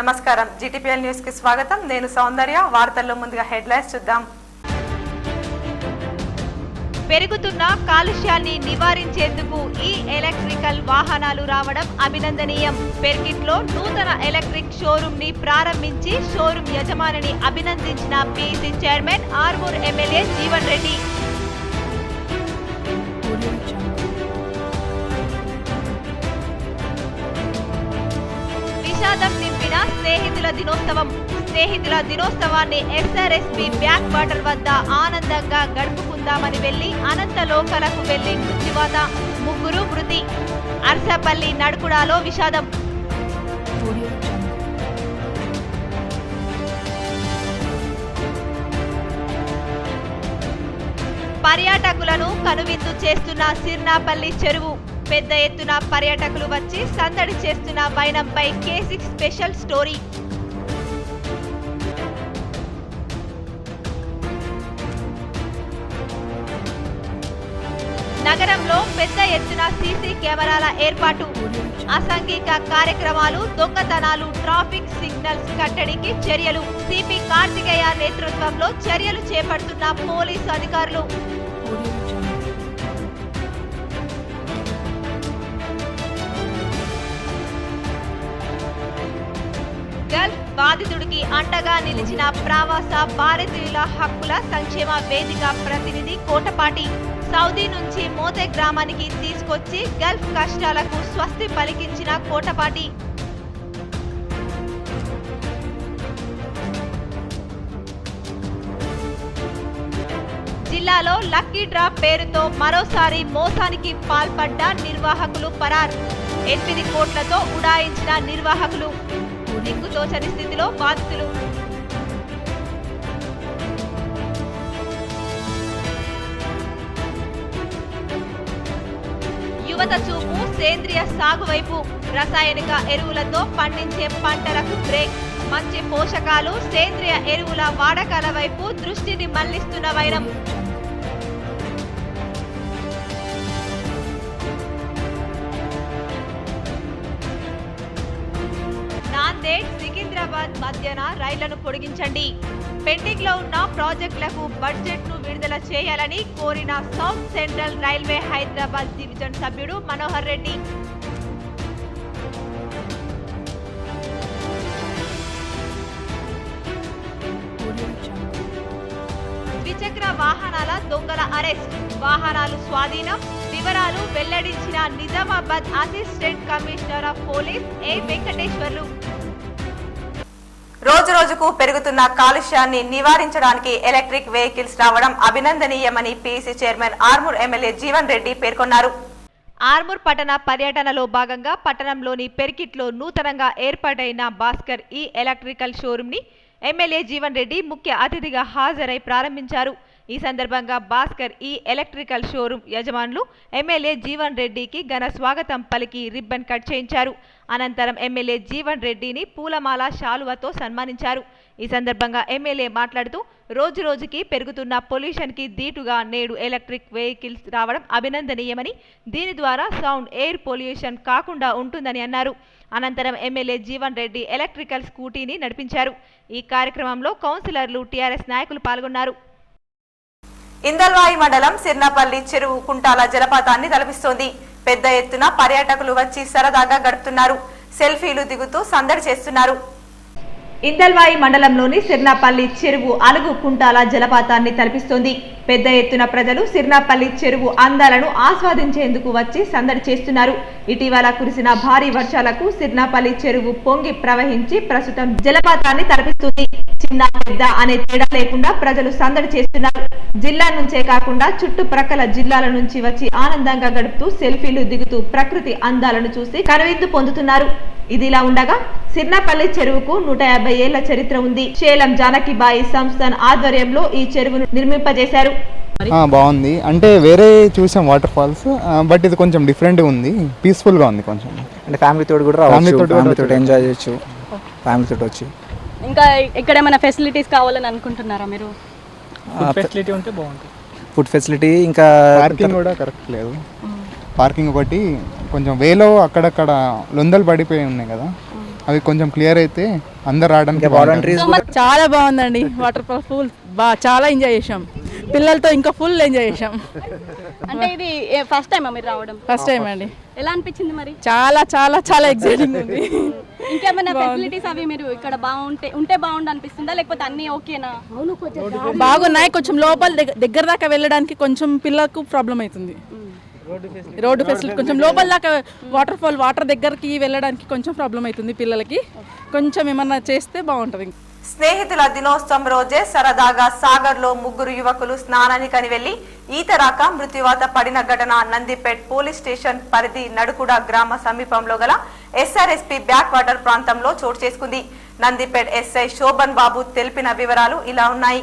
నమస్కారం GTPL news కి స్వాగతం నేను సౌందర్య వార్తల్లో ముందుగా హెడ్లైన్స్ చూద్దాం పెరుగుతున్న కాలుష్యాన్ని నివారించేందుకు ఈ ఎలక్ట్రికల్ వాహనాలు రావడం అభినందనీయం పెర్కిట్లో నూతన ఎలక్ట్రిక్ షోరూమ్ ని ప్రారంభించి షోరూమ్ యజమానిని అభినందించిన PC chairman Armoor MLA Jeevan Reddy విషాదం నింపిన స్నేహితుల దినోత్సవాన్ని ఎస్ఆర్ఎస్పీ బ్యాక్ వాటర్ వద్ద ఆనందంగా గడుపుకుందామని వెళ్లి అనంతలోకలకు వెళ్లి మృత్యువాత 3 మృతి అర్సపల్లి నడుకుడాలో విషాదం పర్యాటకులను కనువిందు చేస్తున్న సిర్నాపల్లి చెరువు పెద్ద ఎత్తున పర్యాటకులు వచ్చి సందడి చేస్తున్న వైనంపై K6 స్పెషల్ స్టోరీ నగరంలో పెద్ద ఎత్తున సీసీ కెమెరాల ఏర్పాటు అసాంఘిక కార్యక్రమాలు దొంగతనాలు ట్రాఫిక్ సిగ్నల్స్ కట్టడికి చర్యలు సిపి కార్తికేయ నేతృత్వంలో చర్యలు చేపడుతున్న పోలీసు అధికారులు గల్ఫ్ బాధితుడికి అండగా నిలిచిన ప్రవాస భారతీయుల హక్కుల సంక్షేమ వేదిక ప్రతినిధి కోటపాటి సౌదీ నుంచి మోతే గ్రామానికి తీసుకొచ్చి గల్ఫ్ కష్టాలకు స్వస్తి పలికించిన కోటపాటి జిల్లాలో లక్కీ డ్రా పేరుతో మరోసారి మోసానికి పాల్పడ్డ నిర్వాహకులు పరార్ 8 కోట్లతో ఉడాయించిన నిర్వాహకులు దిక్కుతోచని స్థితిలో బాధితులు యువత చూపు సేంద్రియ సాగు వైపు రసాయనిక ఎరువులతో పండించే పంటలకు బ్రేక్ మంచి పోషకాలు సేంద్రియ ఎరువుల వాడకాల వైపు దృష్టిని మళ్లిస్తున్న వైరం నాందేడ్ సికింద్రాబాద్ మధ్యన రైళ్లను పొడిగించండి పెండింగ్ లో ఉన్న ప్రాజెక్టులకు బడ్జెట్ ను విడుదల చేయాలని కోరిన south central railway Hyderabad division సభ్యుడు మనోహర్ రెడ్డి ద్విచక్ర వాహనాల దొంగల అరెస్ట్ వాహనాలు స్వాధీనం వివరాలు వెల్లడించిన Nizamabad assistant commissioner of police A Venkateswarlu రోజు రోజుకు పెరుగుతున్న కాలుష్యాన్ని నివారించడానికి ఎలక్ట్రిక్ వెహికల్స్ రావడం అభినందనీయమని PC chairman Armoor MLA Jeevan Reddy పేర్కొన్నారు. ఆర్మూర్ పట్టణ పర్యటనలో భాగంగా పట్టణంలోని పెర్కిట్లో నూతనంగా ఏర్పాటైన భాస్కర్ ఈ ఎలక్ట్రికల్ షోరూమ్ ని ఎమ్మెల్యే జీవన్ రెడ్డి ముఖ్య అతిథిగా హాజరై ప్రారంభించారు. ఈ సందర్భంగా భాస్కర్ ఈ ఎలక్ట్రికల్ షోరూమ్ యజమానులు ఎమ్మెల్యే జీవన్ రెడ్డికి ఘన స్వాగతం పలికి రిబ్బన్ కట్ చేయించారు. అనంతరం ఎమ్మెల్యే జీవన్ రెడ్డిని పూలమాల శాలువతో సన్మానించారు. ఈ సందర్భంగా ఎమ్మెల్యే మాట్లాడుతూ రోజు రోజుకి పెరుగుతున్న పొల్యూషన్ కి దీటుగా నేడు ఎలక్ట్రిక్ వెహికల్స్ రావడం అభినందనీయమని దీని ద్వారా సౌండ్ ఎయిర్ పొల్యూషన్ కాకుండా ఉంటుందని అన్నారు. అనంతరం ఎమ్మెల్యే జీవన్ రెడ్డి ఎలక్ట్రికల్ స్కూటీని నడిపించారు. ఈ కార్యక్రమంలో కౌన్సిలర్లు టీఆర్ఎస్ నాయకులు పాల్గొన్నారు. ఇందల్వాయి మండలం సిర్నాపల్లి చెరువు కుంటాల జలపాతాన్ని తలపిస్తోంది. పెద్ద ఎత్తున పర్యాటకులు వచ్చి సరదాగా గడుపుతున్నారు. సెల్ఫీలు దిగుతూ సందడి చేస్తున్నారు. ఇందల్వాయి మండలంలోని సిర్నాపల్లి చెరువు అలుగు కుంటాల జలపాతాన్ని తలపిస్తోంది. పెద్ద ఎత్తున ప్రజలు సిర్నాపల్లి చెరువు అందాలను ఆస్వాదించేందుకు వచ్చి సందడి చేస్తున్నారు. ఇటీవల కురిసిన భారీ వర్షాలకు సిర్నాపల్లి చెరువు పొంగి ప్రవహించి ప్రస్తుతం జలపాతాన్ని తలపిస్తుంది. చిన్న పెద్ద అనే తేడా లేకుండా ప్రజలు సందడి చేస్తున్నారు. జిల్లా నుంచే కాకుండా చుట్టుప్రక్కల జిల్లాల నుంచి వచ్చి ఆనందంగా గడుపుతూ సెల్ఫీలు దిగుతూ ప్రకృతి అందాలను చూసి కనువిందు పొందుతున్నారు. ఇదిలా ఉండగా సిర్నాపల్లి చెరువుకు 150 ఏళ్ల చరిత్ర ఉంది. శేలం జానకిబాయి సంస్థాన్ ఆధ్వర్యంలో ఈ చెరువును నిర్మింపజేశారు. బాగుంది. అంటే వేరే చూసాం వాటర్ ఫాల్స్, బట్ ఇది కొంచెం డిఫరెంట్ ఉంది, పీస్ఫుల్ గా ఉంది. కొంచెం అంటే ఫ్యామిలీతో కూడా రావచ్చు, ఎంజాయ్ చేయొచ్చు ఫ్యామిలీతో వచ్చి. ఇంకా ఇక్కడ ఏమైనా ఫెసిలిటీస్ కావాలని అనుకుంటున్నారా మీరు? ఫెసిలిటీ ఉంటే బాగుంటుంది. ఫుడ్ ఫెసిలిటీ, ఇంకా పార్కింగ్ కూడా కరెక్ట్ లేదు. పార్కింగ్ ఒకటి కొంచెం వేలో అక్కడక్కడ లొందలు పడిపోయి ఉన్నాయి కదా, అవి కొంచెం క్లియర్ అయితే అందరు రావడానికి వాలంటీర్స్ చాలా బాగుందండి. వాటర్ ఫుల్ చాలా ఎంజాయ్ చేసాం. పిల్లలతో ఇంకా ఫుల్ ఎంజాయ్ చేసాం. అంటే ఇది ఫస్ట్ టైం మీరు రావడం? ఫస్ట్ టైం అండి. ఎలా అనిపించింది మరి? చాలా చాలా చాలా ఎక్సైటింగ్ ఉంది. ఇంకేమైనా ఫెసిలిటీస్ అవి మీరు ఇక్కడ ఉంటే బాగుండు అనిపిస్తుందా, లేకపోతే అన్ని ఓకేనా? బాగున్నాయి. కొంచెం లోపల దగ్గర దాకా వెళ్ళడానికి కొంచెం పిల్లలకు ప్రాబ్లం అవుతుంది. రోడ్డు ఫెసిలిటీ కొంచెం లోపల దాకా వాటర్ దగ్గరికి వెళ్ళడానికి కొంచెం ప్రాబ్లం అవుతుంది పిల్లలకి. కొంచెం ఏమన్నా చేస్తే బాగుంటుంది. స్నేహితుల దినోత్సవం రోజే సరదాగా సాగర్ లో 3 యువకులు స్నానానికని వెళ్లి ఈత రాక మృత్యువాత పడిన ఘటన నందిపేట్ పోలీస్ స్టేషన్ పరిధి నడుకుడ గ్రామ సమీపంలో గల ఎస్ఆర్ఎస్పీ బ్యాక్ వాటర్ ప్రాంతంలో చోటు చేసుకుంది. నందిపేట్ ఎస్ఐ శోభన్ బాబు తెలిపిన వివరాలు ఇలా ఉన్నాయి.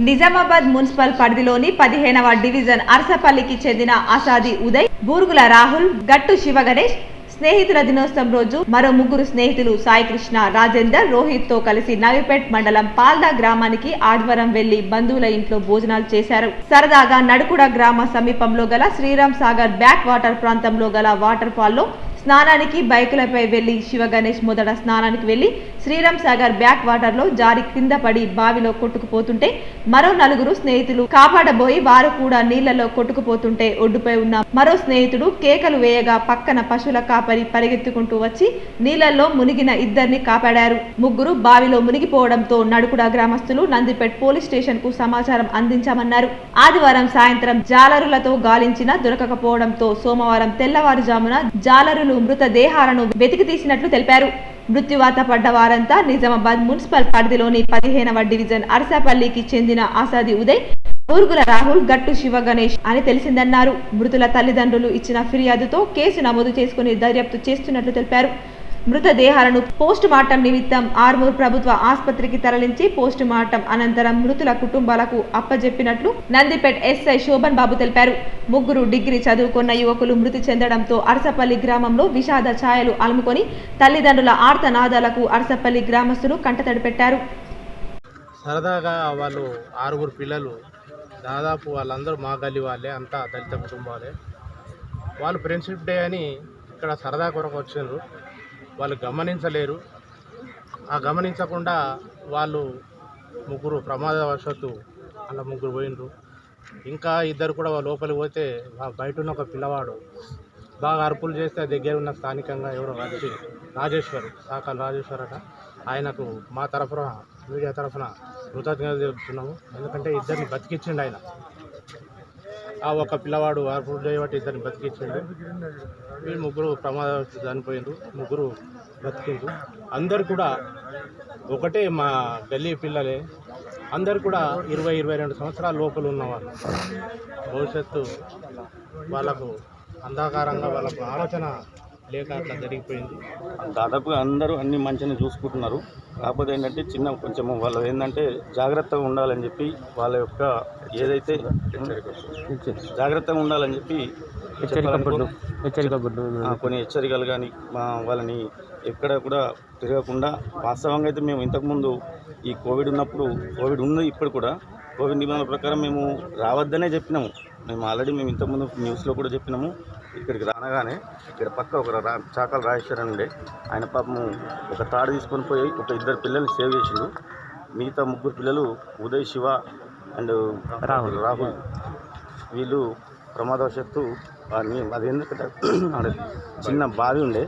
నిజామాబాద్ మున్సిపల్ పరిధిలోని 15వ డివిజన్ అర్సపల్లికి చెందిన అసాది ఉదయ్, బూర్గుల రాహుల్, గట్టు శివ గణేష్ స్నేహితుల దినోత్సవం రోజు మరో 3 స్నేహితులు సాయికృష్ణ, రాజేందర్, రోహిత్ తో కలిసి నవిపేట్ మండలం పాల్దా గ్రామానికి ఆదివారం వెళ్లి బంధువుల ఇంట్లో భోజనాలు చేశారు. సరదాగా నడుకుడ గ్రామ సమీపంలో గల శ్రీరామ్ సాగర్ బ్యాక్ వాటర్ ప్రాంతంలో గల వాటర్ ఫాల్ లో స్నానానికి బైకులపై వెళ్లి శివ గణేష్ మొదట స్నానానికి వెళ్లి శ్రీరామ్ సాగర్ బ్యాక్ వాటర్ లో జారి కింద పడి బావిలో కొట్టుకుపోతుంటే మరో 4 స్నేహితులు కాపాడబోయి వారు కూడా నీళ్లలో కొట్టుకుపోతుంటే ఒడ్డుపై ఉన్న మరో స్నేహితుడు కేకలు వేయగా పక్కన పశువుల కాపరి పరిగెత్తుకుంటూ వచ్చి నీళ్లలో మునిగిన ఇద్దరిని కాపాడారు. 3 బావిలో మునిగిపోవడంతో నడుకుడ గ్రామస్తులు నందిపేట్ పోలీస్ స్టేషన్ కు సమాచారం అందించామన్నారు. ఆదివారం సాయంత్రం జాలరులతో గాలించినా దొరకకపోవడంతో సోమవారం తెల్లవారుజామున జాలరులు మృతదేహాలను వెతికి తీసినట్లు తెలిపారు. మృత్యువాత పడ్డ వారంతా నిజామాబాద్ మున్సిపల్ పరిధిలోని 15వ డివిజన్ అర్సపల్లికి చెందిన ఆసాది ఉదయ్, బూర్గుల రాహుల్, గట్టు శివ గణేష్ అని తెలిసిందన్నారు. మృతుల తల్లిదండ్రులు ఇచ్చిన ఫిర్యాదుతో కేసు నమోదు చేసుకుని దర్యాప్తు చేస్తున్నట్లు తెలిపారు. మృతదేహాలను పోస్ట్ మార్టం నిమిత్తం ఆర్మూర్ ప్రభుత్వ ఆసుపత్రికి తరలించి పోస్ట్ మార్టం అనంతరం మృతుల కుటుంబాలకు అప్పజెప్పినట్లు నందిపేట్ ఎస్ఐ శోభన్ బాబు తెలిపారు. 3 డిగ్రీ చదువుకున్న యువకులు మృతి చెందడంతో అర్సపల్లి గ్రామంలో విషాద ఛాయలు అలుముకొని తల్లిదండ్రుల ఆర్తనాదాలకు అర్సపల్లి గ్రామస్తులు కంటతడి పెట్టారు. సరదాగా వాళ్ళు 6 పిల్లలు, దాదాపు వాళ్ళందరూ మా గల్లి వాళ్ళే, అంతా దళిత కుటుంబాలే. వాళ్ళు ఫ్రెండ్షిప్ డే అని ఇక్కడ సరదా కొరకు వచ్చిండ్రు. వాళ్ళు గమనించలేరు. ఆ గమనించకుండా వాళ్ళు 3 ప్రమాదవశాత్తు అలా 3 పోయినరు. ఇంకా 2 కూడా లోపలికి పోతే బయట ఉన్న ఒక పిల్లవాడు బాగా అరుపులు చేస్తే దగ్గర ఉన్న స్థానికంగా ఎవరో వచ్చి సాకాల రాజేశ్వర్ అట, ఆయనకు మా తరఫున మీడియా తరఫున కృతజ్ఞతలు చెబుతున్నాము. ఎందుకంటే 2 బతికించిండు ఆయన. ఆ ఒక పిల్లవాడు అరుపులు చేయబట్టి 2 బతికించిండు. వీళ్ళు 3 ప్రమాదం చనిపోయిండ్రు, 3 బతికిండ్రు. అందరు కూడా ఒకటే మా గల్లీ పిల్లలే. అందరు కూడా 20-22 సంవత్సరాల లోపల ఉన్నవాళ్ళు. భవిష్యత్తు వాళ్ళకు అంధకారంగా వాళ్ళకు ఆలోచన లేక అట్లా జరిగిపోయింది. దాదాపుగా అందరూ అన్ని మంచిగా చూసుకుంటున్నారు. కాకపోతే ఏంటంటే కొంచెం వాళ్ళు ఏంటంటే జాగ్రత్తగా ఉండాలని చెప్పి వాళ్ళ యొక్క ఏదైతే జాగ్రత్తగా ఉండాలని చెప్పి కొన్ని హెచ్చరికలు కానీ వాళ్ళని ఎక్కడ కూడా తిరగకుండా. వాస్తవంగా అయితే మేము ఇంతకుముందు ఈ కోవిడ్ ఉన్నప్పుడు, కోవిడ్ ఉంది ఇప్పుడు కూడా, కోవిడ్ నిబంధనల ప్రకారం మేము రావద్దనే చెప్పినాము. మేము ఆల్రెడీ ఇంతకుముందు న్యూస్లో కూడా చెప్పినాము. ఇక్కడికి రానగానే ఇక్కడ పక్క ఒక చాకాల రాజేశ్వర్ అని ఉండే, ఆయన పాపము ఒక తాడు తీసుకొని పోయి ఒక 2 పిల్లల్ని సేవ్ చేసిండు. మిగతా 3 పిల్లలు ఉదయ్, శివ అండ్ రాహుల్ వీళ్ళు ప్రమాదవశాత్తు అదేంటంటే చిన్న బావి ఉండే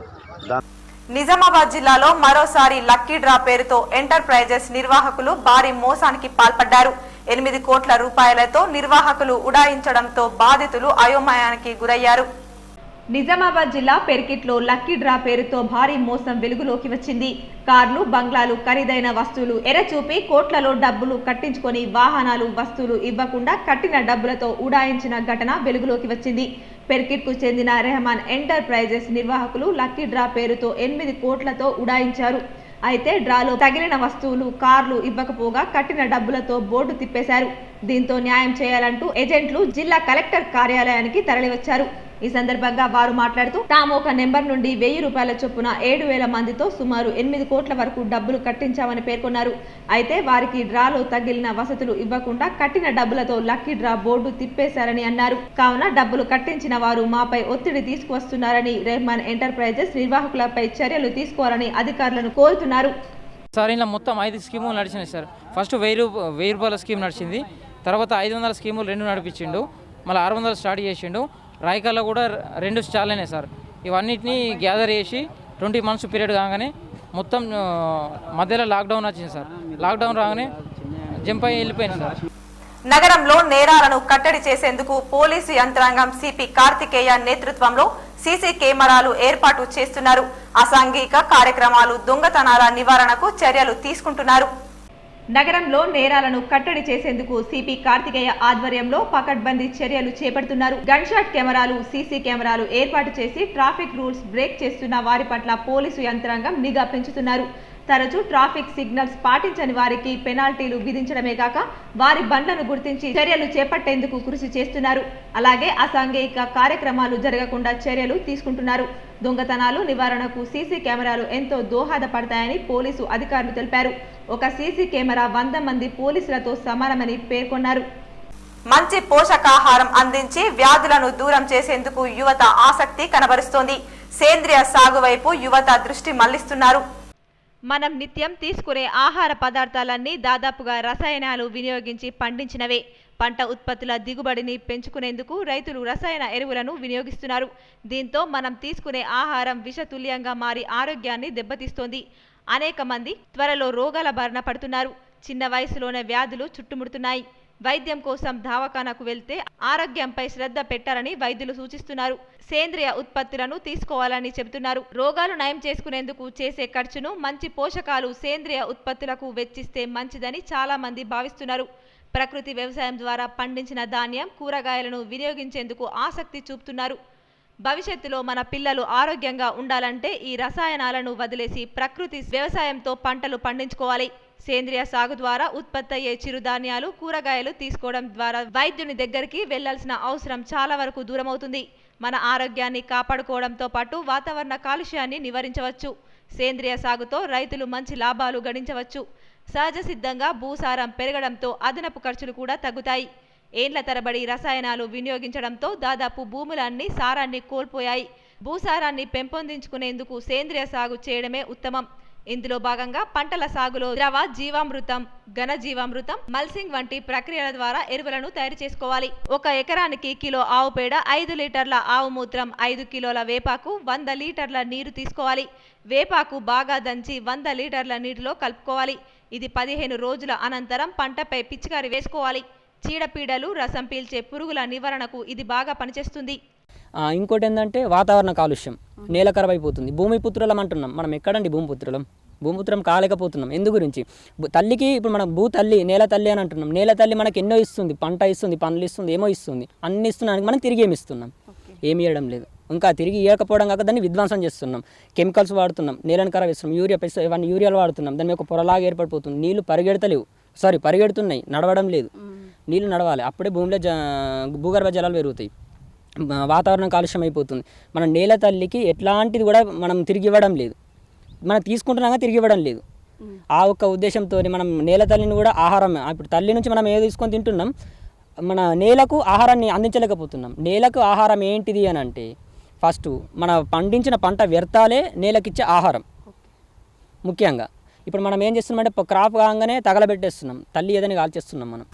నిజామాబాద్ జిల్లాలో మరోసారి లక్కీ డ్రా పేరుతో ఎంటర్ప్రైజెస్ నిర్వాహకులు భారీ మోసానికి పాల్పడ్డారు. 8 కోట్ల రూపాయలతో నిర్వాహకులు ఉడాయించడంతో బాధితులు అయోమయానికి గురయ్యారు. నిజామాబాద్ జిల్లా పెర్కిట్లో లక్కీ డ్రా పేరుతో భారీ మోసం వెలుగులోకి వచ్చింది. కార్లు, బంగ్లాలు, ఖరీదైన వస్తువులు ఎరచూపి కోట్లలో డబ్బులు కట్టించుకొని వాహనాలు, వస్తువులు ఇవ్వకుండా కట్టిన డబ్బులతో ఉడాయించిన ఘటన వెలుగులోకి వచ్చింది. పెర్కిట్ కు చెందిన రెహమాన్ ఎంటర్ప్రైజెస్ నిర్వాహకులు లక్కీ డ్రా పేరుతో 8 కోట్లతో ఉడాయించారు. అయితే డ్రాలో తగిలిన వస్తువులు, కార్లు ఇవ్వకపోగా కట్టిన డబ్బులతో బోర్డు తిప్పేశారు. దీంతో న్యాయం చేయాలంటూ ఏజెంట్లు జిల్లా కలెక్టర్ కార్యాలయానికి తరలివచ్చారు. ఈ సందర్భంగా వారు మాట్లాడుతూ తాము ఒక నెంబర్ నుండి 1000 రూపాయల చొప్పున 7,000 మందితో సుమారు 8 కోట్ల వరకు డబ్బులు కట్టించామని పేర్కొన్నారు. అయితే వారికి డ్రాలో తగిలిన వసతులు ఇవ్వకుండా కట్టిన డబ్బులతో లక్కీ డ్రా బోర్డు తిప్పేశారని అన్నారు. కావున డబ్బులు కట్టించిన వారు మాపై ఒత్తిడి తీసుకువస్తున్నారని రెహమాన్ ఎంటర్ప్రైజెస్ నిర్వాహకులపై చర్యలు తీసుకోవాలని అధికారులను కోరుతున్నారు. సార్ ఇలా మొత్తం 5 స్కీములు నడిచినాయి సార్. ఫస్ట్ 1000 రూపాయల స్కీమ్ నడిచింది, తర్వాత 500 స్కీములు 2 నడిపించిండు, మళ్ళీ 600 స్టార్ట్ చేసిండు. రాయకల్లో కూడా 2 స్టాల్ అయినాయి సార్. ఇవన్నిటిని గ్యాదర్ చేసి 20 మంత్స్ పీరియడ్ కాగానే మొత్తం మధ్యలో లాక్డౌన్ వచ్చింది సార్. లాక్డౌన్ రాగానే జంప్ అయ్యి వెళ్ళిపోయింది సార్. నగరంలో నేరాలను కట్టడి చేసేందుకు పోలీసు యంత్రాంగం సిపి కార్తికేయ నేతృత్వంలో సీసీ కెమెరాలు ఏర్పాటు చేస్తున్నారు. అసాంఘిక కార్యక్రమాలు, దొంగతనాల నివారణకు చర్యలు తీసుకుంటున్నారు. నగరంలో నేరాలను కట్టడి చేసేందుకు సిపి కార్తికేయ ఆధ్వర్యంలో పకడ్బందీ చర్యలు చేపడుతున్నారు. గన్ షాట్ కెమెరాలు, సీసీ కెమెరాలు ఏర్పాటు చేసి ట్రాఫిక్ రూల్స్ బ్రేక్ చేస్తున్న వారి పట్ల పోలీసు యంత్రాంగం నిఘా పెంచుతున్నారు. తరచూ ట్రాఫిక్ సిగ్నల్స్ పాటించని వారికి పెనాల్టీలు విధించడమే కాక వారి బండ్లను గుర్తించి చర్యలు చేపట్టేందుకు కృషి చేస్తున్నారు. అలాగే అసాంఘిక కార్యక్రమాలు జరగకుండా చర్యలు తీసుకుంటున్నారు. దొంగతనాలు నివారణకు సీసీ కెమెరాలు ఎంతో దోహదపడతాయని పోలీసు అధికారులు తెలిపారు. ఒక సీసీ కెమెరా 100 మంది పోలీసులతో సమానమని పేర్కొన్నారు. మంచి పోషకాహారం అందించి వ్యాధులను దూరం చేసేందుకు యువత ఆసక్తి కనబరుస్తోంది. సేంద్రియ సాగు వైపు యువత దృష్టి మళ్లిస్తున్నారు. మనం నిత్యం తీసుకునే ఆహార పదార్థాలన్నీ దాదాపుగా రసాయనాలు వినియోగించి పండించినవే. పంట ఉత్పత్తుల దిగుబడిని పెంచుకునేందుకు రైతులు రసాయన ఎరువులను వినియోగిస్తున్నారు. దీంతో మనం తీసుకునే ఆహారం విషతుల్యంగా మారి ఆరోగ్యాన్ని దెబ్బతీస్తోంది. అనేక మంది త్వరలో రోగాల బారిన పడుతున్నారు. చిన్న వయసులోనే వ్యాధులు చుట్టుముడుతున్నాయి. వైద్యం కోసం దవాఖానాకు వెళ్తే ఆరోగ్యంపై శ్రద్ధ పెట్టాలని వైద్యులు సూచిస్తున్నారు. సేంద్రియ ఉత్పత్తులను తీసుకోవాలని చెబుతున్నారు. రోగాలు నయం చేసుకునేందుకు చేసే ఖర్చును మంచి పోషకాలు సేంద్రియ ఉత్పత్తులకు వెచ్చిస్తే మంచిదని చాలా మంది భావిస్తున్నారు. ప్రకృతి వ్యవసాయం ద్వారా పండించిన ధాన్యం, కూరగాయలను వినియోగించేందుకు ఆసక్తి చూపుతున్నారు. భవిష్యత్తులో మన పిల్లలు ఆరోగ్యంగా ఉండాలంటే ఈ రసాయనాలను వదిలేసి ప్రకృతి వ్యవసాయంతో పంటలు పండించుకోవాలి. సేంద్రియ సాగు ద్వారా ఉత్పత్తి అయ్యే చిరుధాన్యాలు, కూరగాయలు తీసుకోవడం ద్వారా వైద్యుని దగ్గరికి వెళ్లాల్సిన అవసరం చాలా వరకు దూరమవుతుంది. మన ఆరోగ్యాన్ని కాపాడుకోవడంతో పాటు వాతావరణ కాలుష్యాన్ని నివారించవచ్చు. సేంద్రియ సాగుతో రైతులు మంచి లాభాలు గడించవచ్చు. సహజ సిద్ధంగా భూసారం పెరగడంతో అదనపు ఖర్చులు కూడా తగ్గుతాయి. ఏండ్ల తరబడి రసాయనాలు వినియోగించడంతో దాదాపు భూములన్నీ సారాన్ని కోల్పోయాయి. భూసారాన్ని పెంపొందించుకునేందుకు సేంద్రియ సాగు చేయడమే ఉత్తమం. ఇందులో భాగంగా పంటల సాగులో ద్రవ జీవామృతం, ఘన జీవామృతం, మల్సింగ్ వంటి ప్రక్రియల ద్వారా ఎరువులను తయారు చేసుకోవాలి. 1 ఎకరానికి కిలో ఆవు పేడ, 5 లీటర్ల ఆవు మూత్రం, 5 కిలోల వేపాకు, 100 లీటర్ల నీరు తీసుకోవాలి. వేపాకు బాగా దంచి 100 లీటర్ల నీటిలో కలుపుకోవాలి. ఇది 15 రోజుల అనంతరం పంటపై పిచికారి వేసుకోవాలి. చీడపీడలు, రసం పీల్చే పురుగుల నివారణకు ఇది బాగా పనిచేస్తుంది. ఇంకోటి ఏంటంటే వాతావరణ కాలుష్యం, నేల ఖరాబ్ అయిపోతుంది. భూమిపుత్రులం అంటున్నాం, మనం ఎక్కడండి భూమిపుత్రం కాలేకపోతున్నాం. ఎందు గురించి? తల్లికి ఇప్పుడు మనం భూతల్లి, నేల తల్లి అని అంటున్నాం. నేల తల్లి మనకి ఎన్నో ఇస్తుంది, పంట ఇస్తుంది, పండ్లు ఇస్తుంది, ఏమో ఇస్తుంది. అన్ని ఇస్తున్నానికి మనం తిరిగి ఏమి ఇస్తున్నాం? ఏమి ఇవ్వడం లేదు. ఇంకా తిరిగి ఇవ్వకపోవడం కాక దాన్ని విధ్వంసం చేస్తున్నాం. కెమికల్స్ వాడుతున్నాం, నేలను ఖరాబ్ ఇస్తున్నాం, ఇవన్నీ యూరియాలు వాడుతున్నాం. దాని మీద ఒక పొరలాగా ఏర్పడిపోతుంది. నీళ్లు పరిగెడుతున్నాయి, నడవడం లేదు. నీళ్లు నడవాలి, అప్పుడే భూమిలో భూగర్భ జలాలు పెరుగుతాయి. వాతావరణం కాలుష్యం అయిపోతుంది. మన నేల తల్లికి ఎట్లాంటిది కూడా మనం తిరిగి ఇవ్వడం లేదు. మనం తీసుకుంటున్నాగా తిరిగి ఇవ్వడం లేదు. ఆ ఒక్క ఉద్దేశంతో మనం నేల తల్లిని కూడా ఆహారం, ఇప్పుడు తల్లి నుంచి మనం ఏదో తీసుకొని తింటున్నాం, మన నేలకు ఆహారాన్ని అందించలేకపోతున్నాం. నేలకు ఆహారం ఏంటిది అని అంటే ఫస్ట్ మన పండించిన పంట వ్యర్థాలే నేలకిచ్చే ఆహారం. ముఖ్యంగా ఇప్పుడు మనం ఏం చేస్తున్నామంటే క్రాప్ కాగానే తగలబెట్టేస్తున్నాం, తల్లి ఏదని కాల్చేస్తున్నాం. మనం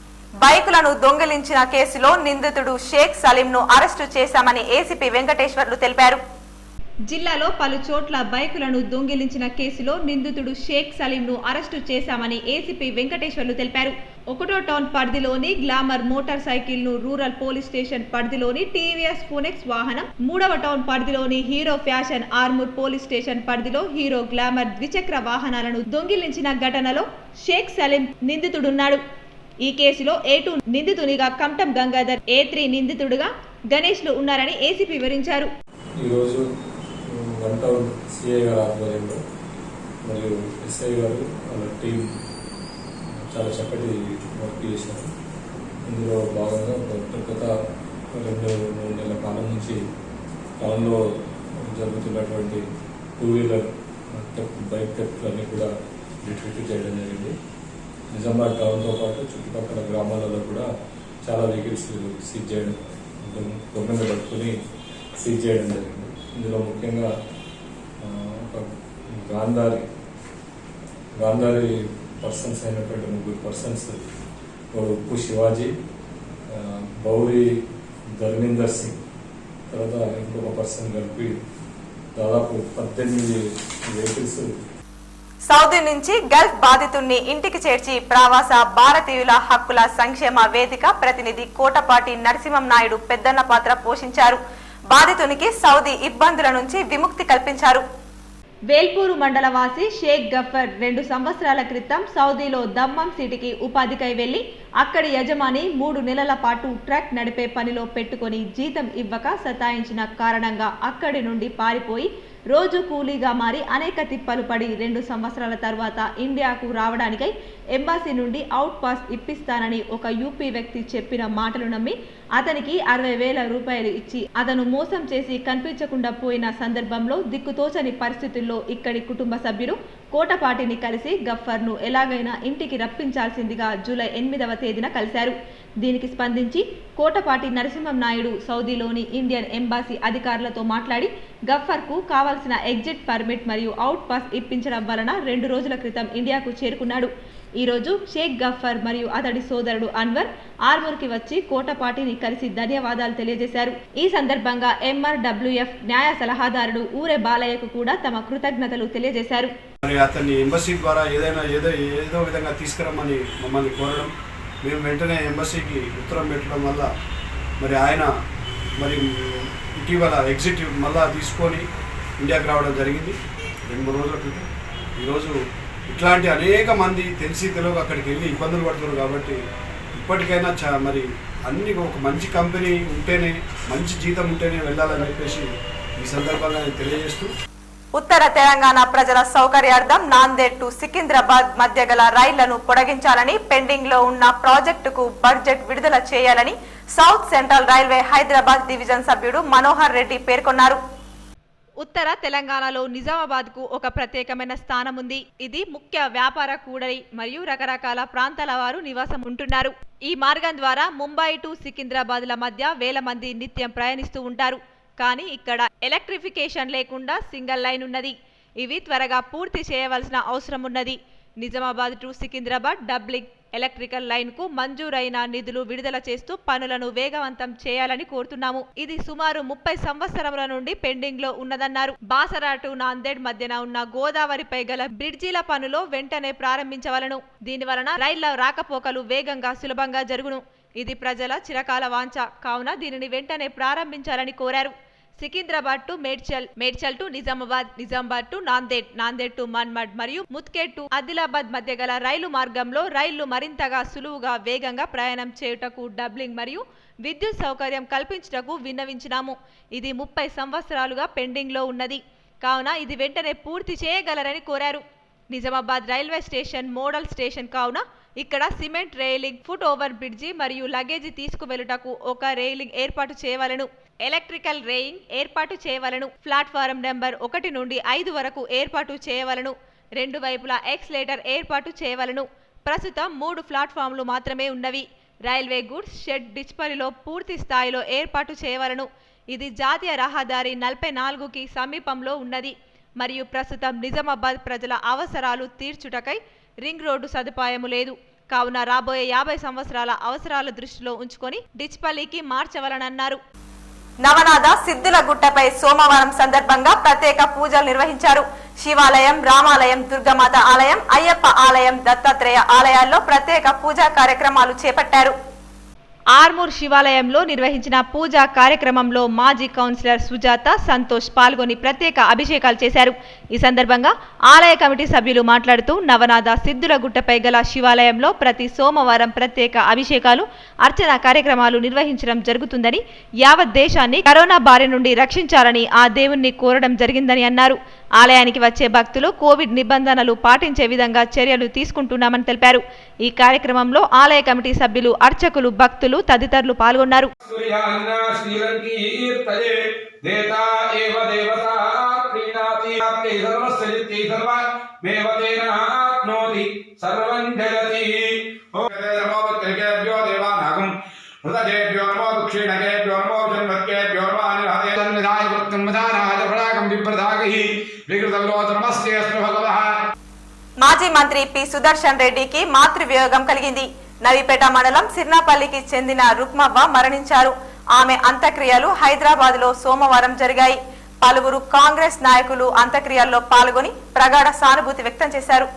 బైకులను దొంగిలించిన కేసులో నిందితుడు షేక్ సలీంను అరెస్టు చేశామని ఏసీపీ వెంకటేశ్వర్లు తెలిపారు. జిల్లాలో పలు చోట్ల బైకులను దొంగిలించిన కేసులో నిందితుడు షేక్ సలీంను అరెస్టు చేశామని ఏసీపీ వెంకటేశ్వర్లు తెలిపారు. 1వ టౌన్ పరిధిలోని గ్లామర్ మోటార్ సైకిల్ ను రూరల్ పోలీస్ స్టేషన్ పరిధిలోని టీవీఎస్ ఫోనెక్స్ వాహనం, 3వ టౌన్ పరిధిలోని hero fashion Armoor police station పరిధిలో హీరో గ్లామర్ ద్విచక్ర వాహనాలను దొంగిలించిన ఘటనలో షేక్ సలీం నిందితుడున్నాడు. ఈ కేసులో A2 నిందితునిగా కంటం గంగాధర్, A3 నిందితుడుగా గణేష్లు ఉన్నారని ఏసీపీ వివరించారు. ఈరోజు 1 టౌన్ సిఐ గారి ఆధ్వర్యంలో మరియు ఎస్ఐ గారు వాళ్ళ టీం చాలా చక్కటి వర్క్ చేశారు. ఇందులో భాగంగా గత 2-3 నెలల కాలం నుంచి టౌన్లో జరుగుతున్నటువంటి 2-వీలర్ బైక్ థెఫ్ట్లన్నీ కూడా డిటెక్ట్ చేయడం జరిగింది. నిజామాబాద్ టౌన్తో పాటు చుట్టుపక్కల గ్రామాలలో కూడా చాలా వెహికల్స్ సీజ్ చేయడం, దొంగలు పట్టుకుని సీజ్ చేయడం జరిగింది. ఇందులో ముఖ్యంగా ఒక గాంధారి పర్సన్స్ అయినటువంటి 3 పర్సన్స్, ఉప్పు శివాజీ, బౌరి ధర్మేందర్ సింగ్, తర్వాత ఇంకొక పర్సన్ కలిపి దాదాపు 18 వెహికల్స్. సౌదీ నుంచి గల్ఫ్ బాధితుణ్ణి ఇంటికి చేర్చి ప్రవాస భారతీయుల హక్కుల సంక్షేమ వేదిక ప్రతినిధి కోటపాటి నరసింహం నాయుడు పెద్దన్న పాత్ర పోషించారు. బాధితునికి సౌదీ ఇబ్బందుల నుంచి విముక్తి కల్పించారు. వేల్పూరు మండలవాసి షేక్ గఫర్ 2 సంవత్సరాల క్రితం సౌదీలో దమ్మం సిటీకి ఉపాధికై వెళ్లి అక్కడి యజమాని 3 నెలల పాటు ట్రక్ నడిపే పనిలో పెట్టుకొని జీతం ఇవ్వక సతాయించిన కారణంగా అక్కడి నుండి పారిపోయి రోజు కూలీగా మారి అనేక తిప్పలు పడి 2 సంవత్సరాల తర్వాత ఇండియాకు రావడానికై ఎంబాసీ నుండి అవుట్ పాస్ ఇప్పిస్తానని ఒక యూపీ వ్యక్తి చెప్పిన మాటలు నమ్మి అతనికి 60,000 రూపాయలు ఇచ్చి అతను మోసం చేసి కనిపించకుండా పోయిన సందర్భంలో దిక్కుతోచని పరిస్థితుల్లో ఇక్కడి కుటుంబ సభ్యులు కోటపాటిని కలిసి గఫర్ను ఎలాగైనా ఇంటికి రప్పించాల్సిందిగా జూలై 8వ తేదీన కలిశారు. దీనికి స్పందించి కోటపాటి నరసింహం నాయుడు సౌదీలోని ఇండియన్ ఎంబాసీ అధికారులతో మాట్లాడి గఫర్కు కావాల్సిన ఎగ్జిట్ పర్మిట్ మరియు అవుట్ పాస్ ఇప్పించడం వలన 2 రోజుల క్రితం ఇండియాకు చేరుకున్నాడు. ఈ రోజు షేక్ గఫర్ మరియు అతడి సోదరుడు అన్వర్ ఆర్మూర్కి వచ్చి కోటపాటిని కలిసి ధన్యవాదాలు తెలియజేశారు. ఈ సందర్భంగా MRWF న్యాయ సలహాదారుడు ఊరే బాలయ్యకు కూడా తమ కృతజ్ఞతలు తెలియజేశారు. అతన్ని ఎంబసీ ద్వారా ఏదో విధంగా తీసుకురమ్మని మమ్మల్ని కోరడం, మేము వెంటనే ఎంబసీకి ఉత్తరం పెట్టడం వల్ల మరి ఆయన ఇటీవల ఎగ్జిట్ మళ్ళా తీసుకొని ఇండియాకి రావడం జరిగింది 2-3 రోజుల క్రితం. ఈరోజు ఇట్లాంటి అనేక మంది తెలిసి తెలియక అక్కడికి వెళ్ళి ఇబ్బందులు పడుతున్నారు. కాబట్టి ఇప్పటికైనా మరి అన్ని ఒక మంచి కంపెనీ ఉంటేనే, మంచి జీతం ఉంటేనే వెళ్ళాలని చెప్పేసి ఈ సందర్భంగా నేను తెలియజేస్తూ, ఉత్తర తెలంగాణ ప్రజల సౌకర్యార్థం నాందేడ్ టు సికింద్రాబాద్ మధ్య గల రైళ్లను పొడిగించాలని, పెండింగ్ లో ఉన్న ప్రాజెక్టుకు బడ్జెట్ విడుదల చేయాలని south central railway Hyderabad division సభ్యుడు మనోహర్ రెడ్డి పేర్కొన్నారు. ఉత్తర తెలంగాణలో నిజామాబాద్కు ఒక ప్రత్యేకమైన స్థానం ఉంది. ఇది ముఖ్య వ్యాపార కూడలి మరియు రకరకాల ప్రాంతాల వారు నివాసం ఉంటున్నారు. ఈ మార్గం ద్వారా ముంబై టు సికింద్రాబాద్ల మధ్య వేల మంది నిత్యం ప్రయాణిస్తూ ఉంటారు. కానీ ఇక్కడ ఎలక్ట్రిఫికేషన్ లేకుండా సింగిల్ లైన్ ఉన్నది. ఇవి త్వరగా పూర్తి చేయవలసిన అవసరం ఉన్నది. Nizamabad to Secunderabad doubling electrical line కు మంజూరైన నిధులు విడుదల చేస్తూ పనులను వేగవంతం చేయాలని కోరుతున్నాము. ఇది సుమారు 30 సంవత్సరముల నుండి పెండింగ్ లో ఉన్నదన్నారు. బాసరా టు నాందేడ్ మధ్యన ఉన్న గోదావరిపై గల బ్రిడ్జిల పనులు వెంటనే ప్రారంభించవలను. దీని వలన రైళ్ల రాకపోకలు వేగంగా సులభంగా జరుగును. ఇది ప్రజల చిరకాల వాంఛ కావున దీనిని వెంటనే ప్రారంభించాలని కోరారు. Secunderabad to Medchal to Nizamabad to Nanded to Manmad మరియు ముత్కేడ్ టు ఆదిలాబాద్ మధ్య గల రైలు మార్గంలో రైళ్లు మరింతగా సులువుగా వేగంగా ప్రయాణం చేయుటకు డబ్లింగ్ మరియు విద్యుత్ సౌకర్యం కల్పించుటకు విన్నవించినాము. ఇది 30 సంవత్సరాలుగా పెండింగ్ లో ఉన్నది కావున ఇది వెంటనే పూర్తి చేయగలరని కోరారు. Nizamabad railway station model station కావున ఇక్కడ cement railing, foot over bridge మరియు లగేజీ తీసుకువెళ్ళుటకు ఒక రైలింగ్ ఏర్పాటు చేయవలను. ఎలక్ట్రికల్ రేయింగ్ ఏర్పాటు చేయవలను. ప్లాట్ఫారం నెంబర్ 1 నుండి 5 వరకు ఏర్పాటు చేయవలను. 2 వైపులా ఎక్స్లేటర్ ఏర్పాటు చేయవలను. ప్రస్తుతం 3 ప్లాట్ఫామ్లు మాత్రమే ఉన్నవి. రైల్వే గూడ్స్ షెడ్ డిచ్పల్లిలో పూర్తి స్థాయిలో ఏర్పాటు చేయవలను. ఇది జాతీయ రహదారి 44కి సమీపంలో ఉన్నది మరియు ప్రస్తుతం నిజామాబాద్ ప్రజల అవసరాలు తీర్చుటకై రింగ్ రోడ్డు సదుపాయము లేదు కావున రాబోయే 50 సంవత్సరాల అవసరాల దృష్టిలో ఉంచుకొని డిచ్పల్లికి మార్చవలనన్నారు. నవనాథ సిద్ధుల గుట్టపై సోమవారం సందర్భంగా ప్రత్యేక పూజలు నిర్వహించారు. శివాలయం, రామాలయం, దుర్గమాత ఆలయం, అయ్యప్ప ఆలయం, దత్తాత్రేయ ఆలయాల్లో ప్రత్యేక పూజా కార్యక్రమాలు చేపట్టారు. ఆర్మూర్ శివాలయంలో నిర్వహించిన పూజా కార్యక్రమంలో మాజీ కౌన్సిలర్ సుజాత, సంతోష్ పాల్గొని ప్రత్యేక అభిషేకాలు చేశారు. ఈ సందర్భంగా ఆలయ కమిటీ సభ్యులు మాట్లాడుతూ నవనాథ సిద్ధుల గుట్టపై గల శివాలయంలో ప్రతి సోమవారం ప్రత్యేక అభిషేకాలు, అర్చన కార్యక్రమాలు నిర్వహించడం జరుగుతుందని, యావత్ దేశాన్ని కరోనా బారి నుండి రక్షించాలని ఆ దేవుణ్ణి కోరడం జరిగిందని అన్నారు. ఆలయానికి వచ్చే భక్తులు కోవిడ్ నిబంధనలు పాటించే విధంగా చర్యలు తీసుకుంటున్నామని తెలిపారు. ఈ కార్యక్రమంలో ఆలయ కమిటీ సభ్యులు, అర్చకులు, భక్తులు నాయకులు తదితరులు పాల్గొన్నారు. మాజీ మంత్రి పి సుదర్శన్ రెడ్డికి మాతృవియోగం కలిగింది. నవీపేట మండలం సిర్నాపల్లికి చెందిన రుక్మవ్వ మరణించారు. ఆమె అంత్యక్రియలు హైదరాబాద్ లో సోమవారం జరిగాయి. పలువురు కాంగ్రెస్ నాయకులు అంత్యక్రియల్లో పాల్గొని ప్రగాఢ సానుభూతి వ్యక్తం చేశారు.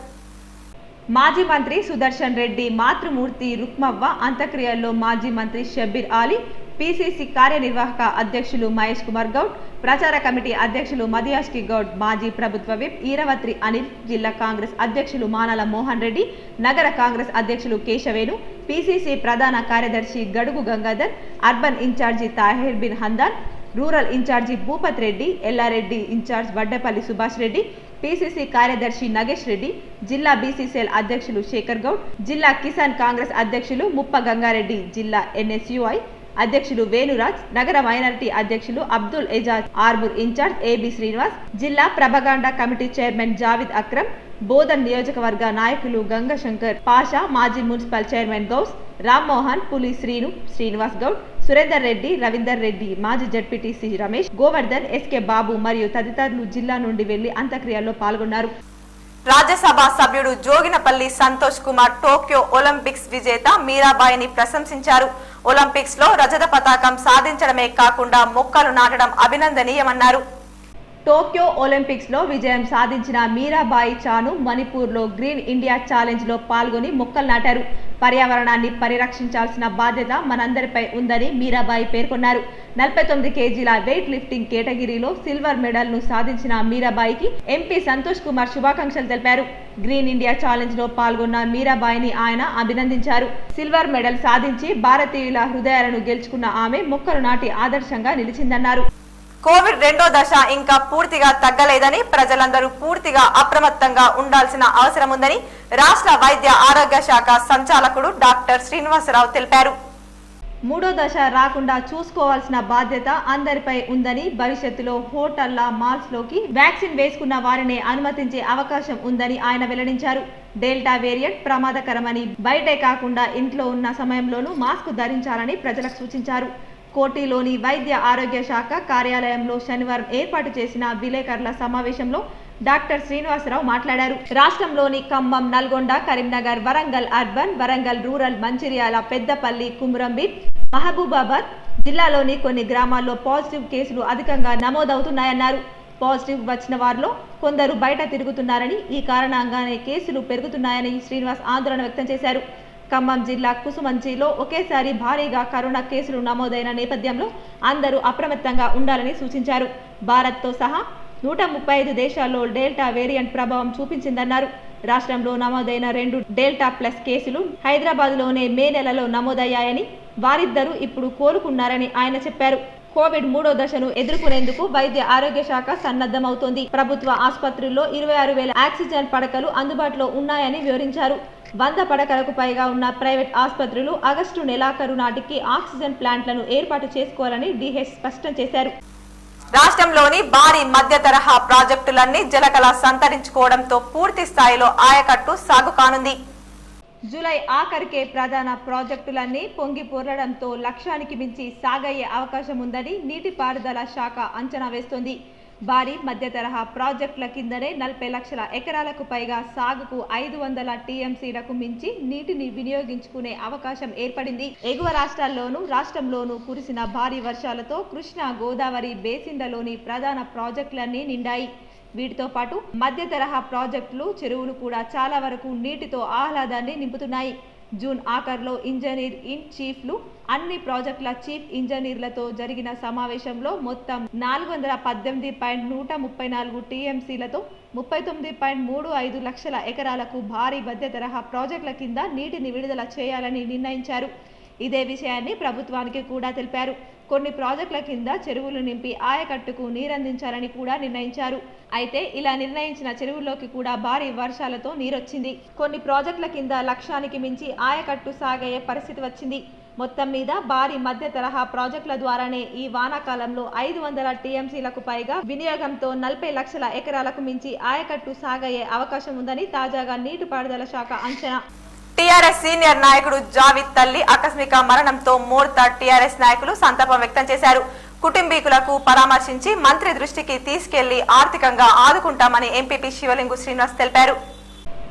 మాజీ మంత్రి సుదర్శన్ రెడ్డి మాతృమూర్తి రుక్మవ్వ అంత్యక్రియల్లో మాజీ మంత్రి షబ్బీర్ ఆలీ, పిసిసి కార్యనిర్వాహక అధ్యక్షులు మహేష్ కుమార్ గౌడ్, ప్రచార కమిటీ అధ్యక్షులు మదియాష్కి గౌడ్, మాజీ ప్రభుత్వ విప్ ఈరవత్రి అనిల్, జిల్లా కాంగ్రెస్ అధ్యక్షులు మానాల మోహన్ రెడ్డి, నగర కాంగ్రెస్ అధ్యక్షులు కేశవేను, పిసిసి ప్రధాన కార్యదర్శి Gadugu Gangadhar, urban incharge Tahir bin Hamdan, rural incharge Bhupath Reddy, Yellareddy incharge Vaddepalli Subhash Reddy, PCC కార్యదర్శి నగేష్ రెడ్డి, జిల్లా బీసీసీఎల్ అధ్యక్షులు శేఖర్ గౌడ్, జిల్లా కిసాన్ కాంగ్రెస్ అధ్యక్షులు ముప్ప గంగారెడ్డి, జిల్లా ఎన్ఎస్యుఐ అధ్యక్షులు వేణురాజ్, నగర మైనారిటీ అధ్యక్షులు అబ్దుల్ ఎజాజ్, ఆర్మూర్ ఇన్ఛార్జ్ ఏబి శ్రీనివాస్, జిల్లా ప్రభగాండా కమిటీ చైర్మన్ జావిద్ అక్రమ్, బోధన్ నియోజకవర్గ నాయకులు గంగశంకర్ పాషా, మాజీ మున్సిపల్ చైర్మన్ గౌస్, రామ్మోహన్, పులి శ్రీను, శ్రీనివాస్ గౌడ్, సురేందర్ రెడ్డి, రవీందర్ రెడ్డి, మాజీ జడ్పీటీసీ రమేష్, గోవర్ధన్, ఎస్కే బాబు మరియు తదితరులు జిల్లా నుండి వెళ్లి అంత్యక్రియల్లో పాల్గొన్నారు. రాజ్యసభ సభ్యుడు జోగినపల్లి సంతోష్ కుమార్ టోక్యో ఒలింపిక్స్ విజేత మీరాబాయిని ప్రశంసించారు. ఒలింపిక్స్ లో రజత పతాకం సాధించడమే కాకుండా మొక్కలు నాటడం అభినందనీయమన్నారు. టోక్యో ఒలింపిక్స్ లో విజయం సాధించిన మీరాబాయి చాను మణిపూర్ లో గ్రీన్ ఇండియా ఛాలెంజ్ లో పాల్గొని మొక్కలు నాటారు. పర్యావరణాన్ని పరిరక్షించాల్సిన బాధ్యత మనందరిపై ఉందని మీరాబాయి పేర్కొన్నారు. 49 కేజీల వెయిట్ లిఫ్టింగ్ కేటగిరీలో సిల్వర్ మెడల్ ను సాధించిన మీరాబాయికి ఎంపీ సంతోష్ కుమార్ శుభాకాంక్షలు తెలిపారు. గ్రీన్ ఇండియా ఛాలెంజ్ లో పాల్గొన్న మీరాబాయిని ఆయన అభినందించారు. సిల్వర్ మెడల్ సాధించి భారతీయుల హృదయాలను గెలుచుకున్న ఆమె మొక్కలు నాటి ఆదర్శంగా నిలిచిందన్నారు. కోవిడ్ రెండో దశ ఇంకా పూర్తిగా తగ్గలేదని, ప్రజలందరూ పూర్తిగా అప్రమత్తంగా ఉండాల్సిన అవసరం ఉందని రాష్ట్ర వైద్య ఆరోగ్య శాఖ సంచాలకుడు డాక్టర్ శ్రీనివాసరావు తెలిపారు. మూడో దశ రాకుండా చూసుకోవాల్సిన బాధ్యత అందరిపై ఉందని, భవిష్యత్తులో హోటళ్ల, మాల్స్ లోకి వ్యాక్సిన్ వేసుకున్న వారిని అనుమతించే అవకాశం ఉందని ఆయన వెల్లడించారు. డెల్టా వేరియంట్ ప్రమాదకరమని, బయటే కాకుండా ఇంట్లో ఉన్న సమయంలోనూ మాస్క్ ధరించాలని ప్రజలకు సూచించారు. కోటిలోని వైద్య ఆరోగ్య శాఖ కార్యాలయంలో శనివారం ఏర్పాటు చేసిన విలేకరుల సమావేశంలో డాక్టర్ శ్రీనివాసరావు మాట్లాడారు. రాష్ట్రంలోని ఖమ్మం, నల్గొండ, కరీంనగర్, వరంగల్ అర్బన్, వరంగల్ రూరల్, మంచిర్యాల, పెద్దపల్లి, కుమ్రంభీం, మహబూబాబాద్ జిల్లాలోని కొన్ని గ్రామాల్లో పాజిటివ్ కేసులు అధికంగా నమోదవుతున్నాయన్నారు. పాజిటివ్ వచ్చిన వారిలో కొందరు బయట తిరుగుతున్నారని, ఈ కారణంగానే కేసులు పెరుగుతున్నాయని శ్రీనివాస్ ఆందోళన వ్యక్తం చేశారు. ఖమ్మం జిల్లా కుసుమంచిలో ఒకేసారి భారీగా కరోనా కేసులు నమోదైన నేపథ్యంలో అందరూ అప్రమత్తంగా ఉండాలని సూచించారు. భారత్తో సహా 135 దేశాల్లో డెల్టా వేరియంట్ ప్రభావం చూపించిందన్నారు. రాష్ట్రంలో నమోదైన 2 డెల్టా ప్లస్ కేసులు హైదరాబాద్లోనే మే నెలలో నమోదయ్యాయని, వారిద్దరూ ఇప్పుడు కోలుకున్నారని ఆయన చెప్పారు. కోవిడ్ మూడో దశను ఎదుర్కొనేందుకు వైద్య ఆరోగ్య శాఖ సన్నద్ధమవుతోంది. ప్రభుత్వ ఆసుపత్రుల్లో 26,000 ఆక్సిజన్ పడకలు అందుబాటులో ఉన్నాయని వివరించారు. 100 పడకలకు పైగా ఉన్న ప్రైవేట్ ఆసుపత్రులు ఆగస్టు నెలాఖరు నాటికి ఆక్సిజన్ ప్లాంట్లను ఏర్పాటు చేసుకోవాలని డిహెచ్ స్పష్టం చేశారు. రాష్ట్రంలోని భారీ మధ్య తరహా ప్రాజెక్టులన్నీ జలకళ సంతరించుకోవడంతో పూర్తి స్థాయిలో ఆయకట్టు సాగు కానుంది. జూలై ఆఖరికే ప్రధాన ప్రాజెక్టులన్నీ పొంగి పొర్లడంతో లక్ష్యానికి మించి సాగయ్యే అవకాశం ఉందని నీటిపారుదల శాఖ అంచనా వేస్తోంది. భారీ మధ్య తరహా ప్రాజెక్టుల కిందనే 40 లక్షల ఎకరాలకు పైగా సాగుకు 500 టీఎంసీలకు మించి నీటిని వినియోగించుకునే అవకాశం ఏర్పడింది. ఎగువ రాష్ట్రంలోనూ కురిసిన భారీ వర్షాలతో కృష్ణా, గోదావరి బేసిన్లలోని ప్రధాన ప్రాజెక్టులన్నీ నిండాయి. వీటితో పాటు మధ్య తరహా ప్రాజెక్టులు, చెరువులు కూడా చాలా వరకు నీటితో ఆహ్లాదాన్ని నింపుతున్నాయి. జూన్ ఆఖరులో ఇంజనీర్ ఇన్ చీఫ్లు, అన్ని ప్రాజెక్టుల చీఫ్ ఇంజనీర్లతో జరిగిన సమావేశంలో మొత్తం 418.134 టీఎంసీలతో 39.35 లక్షల ఎకరాలకు భారీ మధ్య తరహా ప్రాజెక్టుల కింద నీటిని విడుదల చేయాలని నిర్ణయించారు. ఇదే విషయాన్ని ప్రభుత్వానికి కూడా తెలిపారు. కొన్ని ప్రాజెక్టుల కింద చెరువులు నింపి ఆయకట్టుకు నీరందించాలని కూడా నిర్ణయించారు. అయితే ఇలా నిర్ణయించిన చెరువుల్లోకి కూడా భారీ వర్షాలతో నీరొచ్చింది. కొన్ని ప్రాజెక్టుల కింద లక్ష్యానికి మించి ఆయకట్టు సాగే పరిస్థితి వచ్చింది. మొత్తం మీద భారీ మధ్య తరహా ప్రాజెక్టుల ద్వారానే ఈ వానాకాలంలో 500 టీఎంసీలకు పైగా వినియోగంతో 40 లక్షల ఎకరాలకు మించి ఆయకట్టు సాగయ్యే అవకాశం ఉందని తాజాగా నీటిపారుదల శాఖ అంచనా. టీఆర్ఎస్ సీనియర్ నాయకుడు జావిద్ తల్లి ఆకస్మిక మరణంతో మోర్తాడ్ టీఆర్ఎస్ నాయకులు సంతాపం వ్యక్తం చేశారు. కుటుంబీకులకు పరామర్శించి మంత్రి దృష్టికి తీసుకెళ్లి ఆర్థికంగా ఆదుకుంటామని ఎంపీపీ శివలింగు శ్రీనివాస్ తెలిపారు.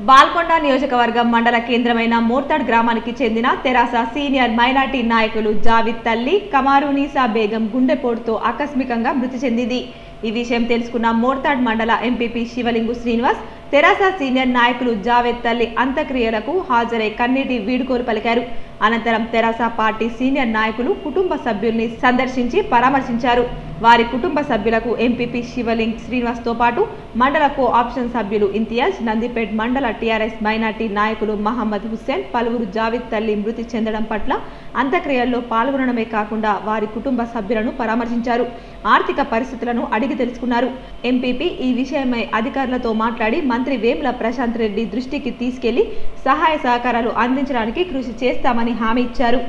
బాల్కొండ నియోజకవర్గం మండల కేంద్రమైన మోర్తాడ్ గ్రామానికి చెందిన తెరాస సీనియర్ మైనార్టీ నాయకులు జావిద్ తల్లి కమారునీసా బేగం గుండెపోటుతో ఆకస్మికంగా మృతి చెందింది. ఈ విషయం తెలుసుకున్న మోర్తాడ్ మండల ఎంపీపీ శివలింగు శ్రీనివాస్ తెరాస సీనియర్ నాయకులు జావేద్ తల్లి అంత్యక్రియలకు హాజరై కన్నీటి వీడుకోలు పలికారు. అనంతరం తెరాస పార్టీ సీనియర్ నాయకులు కుటుంబ సభ్యుల్ని సందర్శించి పరామర్శించారు. వారి కుటుంబ సభ్యులకు ఎంపీపీ శివలింగ్ శ్రీనివాస్ తో పాటు మండల కో ఆప్షన్ సభ్యులు ఇంతియాజ్, నందిపేట్ మండల టీఆర్ఎస్ మైనార్టీ నాయకులు మహమ్మద్ హుస్సేన్ పలువురు జావిద్ తల్లి మృతి చెందడం పట్ల అంత్యక్రియల్లో పాల్గొనడమే కాకుండా వారి కుటుంబ సభ్యులను పరామర్శించారు. ఆర్థిక పరిస్థితులను అడిగి తెలుసుకున్నారు. ఎంపీపీ ఈ విషయమై అధికారులతో మాట్లాడి మంత్రి వేముల ప్రశాంత్ రెడ్డి దృష్టికి తీసుకెళ్లి సహాయ సహకారాలు అందించడానికి కృషి చేస్తామని హామీ ఇచ్చారు.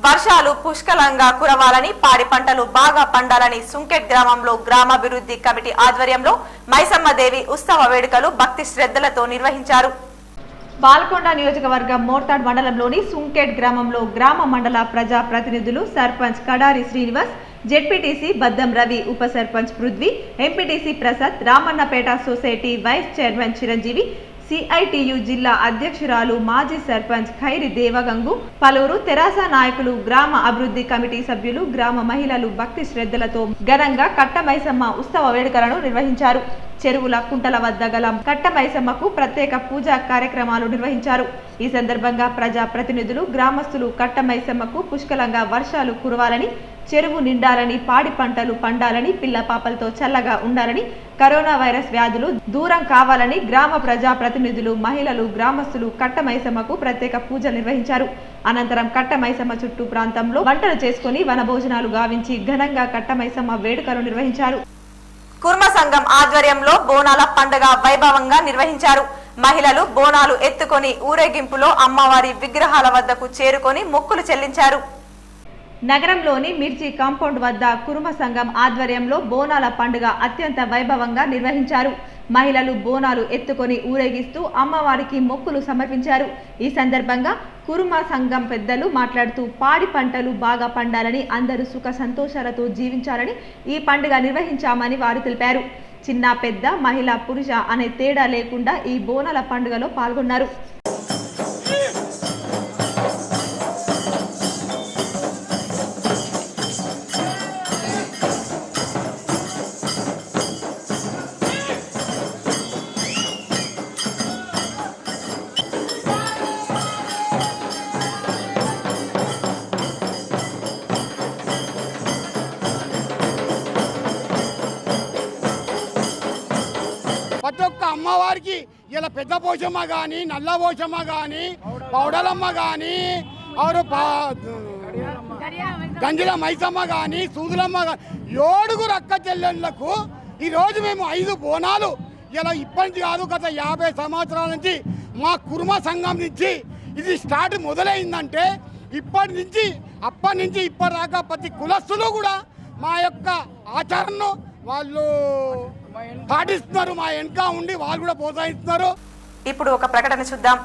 వర్షాలు పుష్కలంగా కురవాలని, పాడి పంటలు బాగా పండాలని సుంకెట్ గ్రామంలో గ్రామాభివృద్ధి కమిటీ ఆధ్వర్యంలో మైసమ్మదేవి ఉత్సవ వేడుకలు భక్తి శ్రద్ధలతో నిర్వహించారు. బాల్కొండ నియోజకవర్గం మోర్తాడ్ మండలంలోని సుంకెట్ గ్రామంలో గ్రామ మండల ప్రజా ప్రతినిధులు సర్పంచ్ కడారి శ్రీనివాస్, జెడ్పీటీసీ బద్దం రవి, ఉప sarpanch Prithvi, MPTC Prasad, Ramannapet society vice chairman Chiranjeevi, CITU జిల్లా అధ్యక్షురాలు మాజీ సర్పంచ్ ఖైరి దేవగంగు, పలువురు తెరాస నాయకులు, గ్రామ అభివృద్ధి కమిటీ సభ్యులు, గ్రామ మహిళలు భక్తి శ్రద్ధలతో ఘనంగా కట్టమైసమ్మ ఉత్సవ వేడుకలను నిర్వహించారు. చెరువుల కుంటల వద్ద గల కట్టమైసమ్మకు ప్రత్యేక పూజా కార్యక్రమాలు నిర్వహించారు. ఈ సందర్భంగా ప్రజా ప్రతినిధులు, గ్రామస్తులు కట్టమైసమ్మకు పుష్కలంగా వర్షాలు కురవాలని, చెరువు నిండాలని, పాడి పంటలు పండాలని, పిల్ల పాపలతో చల్లగా ఉండాలని, కరోనా వైరస్ వ్యాధులు దూరం కావాలని గ్రామ ప్రజా ప్రతినిధులు, మహిళలు, గ్రామస్తులు కట్టమైసమ్మకు ప్రత్యేక పూజలు నిర్వహించారు. అనంతరం కట్టమైసమ్మ చుట్టూ ప్రాంతంలో వంటలు చేసుకుని వనభోజనాలు గావించి ఘనంగా కట్టమైసమ్మ వేడుకలు నిర్వహించారు. కుర్మ సంఘం ఆధ్వర్యంలో బోనాల పండుగ వైభవంగా నిర్వహించారు. మహిళలు బోనాలు ఎత్తుకొని ఊరేగింపులో అమ్మవారి విగ్రహాల వద్దకు చేరుకొని మొక్కులు చెల్లించారు. నగరంలోని మిర్చి కాంపౌండ్ వద్ద కురుమ సంఘం ఆధ్వర్యంలో బోనాల పండుగ అత్యంత వైభవంగా నిర్వహించారు. మహిళలు బోనాలు ఎత్తుకొని ఊరేగిస్తూ అమ్మవారికి మొక్కులు సమర్పించారు. ఈ సందర్భంగా కురుమ సంఘం పెద్దలు మాట్లాడుతూ పాడి పంటలు బాగా పండాలని, అందరూ సుఖ సంతోషాలతో జీవించాలని ఈ పండుగ నిర్వహించామని వారు తెలిపారు. చిన్న పెద్ద, మహిళ పురుష అనే తేడా లేకుండా ఈ బోనాల పండుగలో పాల్గొన్నారు. ప్రతి ఒక్క అమ్మవారికి ఇలా పెద్ద పోషమ్మ కానీ, నల్ల పోషమ్మ కానీ, పౌడలమ్మ కానీ, ఆరు గంజిల మైసమ్మ కానీ, సూదులమ్మ కానీ 7 అక్క చెల్లెళ్లకు ఈరోజు మేము 5 బోనాలు ఇలా ఇప్పటి నుంచి కాదు, గత 50 సంవత్సరాల నుంచి మా కుర్మ సంఘం నుంచి ఇది స్టార్ట్ మొదలైందంటే అప్పటి నుంచి ఇప్పటిదాకా ప్రతి కులస్తులు కూడా మా యొక్క ఆచారంను వాళ్ళు పాటిస్తున్నారు. మా వెనక ఉండి వాళ్ళు కూడా ప్రోత్సహిస్తున్నారు. ఇప్పుడు ఒక ప్రకటన చూద్దాం.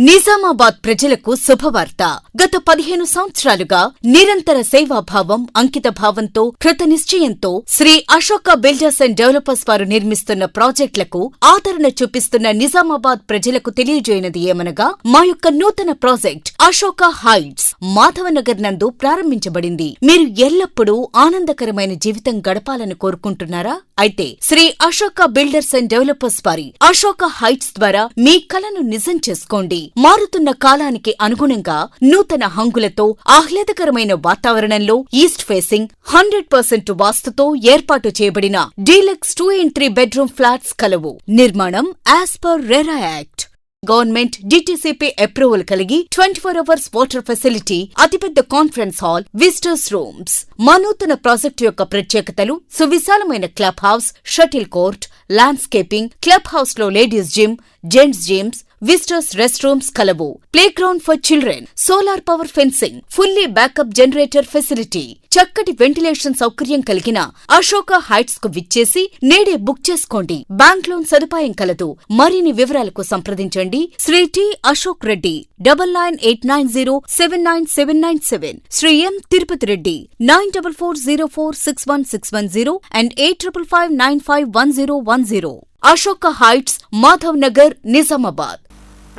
నిజామాబాద్ ప్రజలకు శుభవార్త. గత 15 సంవత్సరాలుగా నిరంతర సేవాభావం, అంకిత భావంతో, కృత నిశ్చయంతో Sri Ashoka builders and developers వారు నిర్మిస్తున్న ప్రాజెక్టులకు ఆదరణ చూపిస్తున్న నిజామాబాద్ ప్రజలకు తెలియజేయనది ఏమనగా, మా యొక్క నూతన ప్రాజెక్ట్ అశోక హైట్స్ మాధవనగర్ నందు ప్రారంభించబడింది. మీరు ఎల్లప్పుడూ ఆనందకరమైన జీవితం గడపాలని కోరుకుంటున్నారా? అయితే Sri Ashoka builders and developers వారి అశోక హైట్స్ ద్వారా మీ కలను నిజం చేసుకోండి. మారుతున్న కాలానికి అనుగుణంగా నూతన హంగులతో, ఆహ్లాదకరమైన వాతావరణంలో ఈస్ట్ ఫేసింగ్ 100% వాస్తుతో ఏర్పాటు చేయబడిన డీలక్స్ 2 and 3 బెడ్రూమ్ ఫ్లాట్స్ కలవు. నిర్మాణం as per RERA act. Government DTCP approval కలిగి 24 hours వాటర్ ఫెసిలిటీ, అతిపెద్ద కాన్ఫరెన్స్ హాల్, విజిటర్స్ రూమ్స్. మా నూతన ప్రాజెక్టు యొక్క ప్రత్యేకతలు: సువిశాలమైన club house, shuttle court, landscaping, club house లో ladies gym, gents gyms, visitors rest rooms కలవు. Play ground for children, solar power fencing, fully backup generator facility, చక్కటి ventilation సౌకర్యం కలిగిన అశోక హైట్స్ కు విచ్చేసి నేడే బుక్ చేసుకోండి. బ్యాంక్ లోన్ సదుపాయం కలదు. మరిన్ని వివరాలకు సంప్రదించండి Shri T Ashok Reddy 9989079797, Shri M Tirupati Reddy 9440461610 and 8555951010. Ashoka heights, Madhav Nagar, Nizamabad.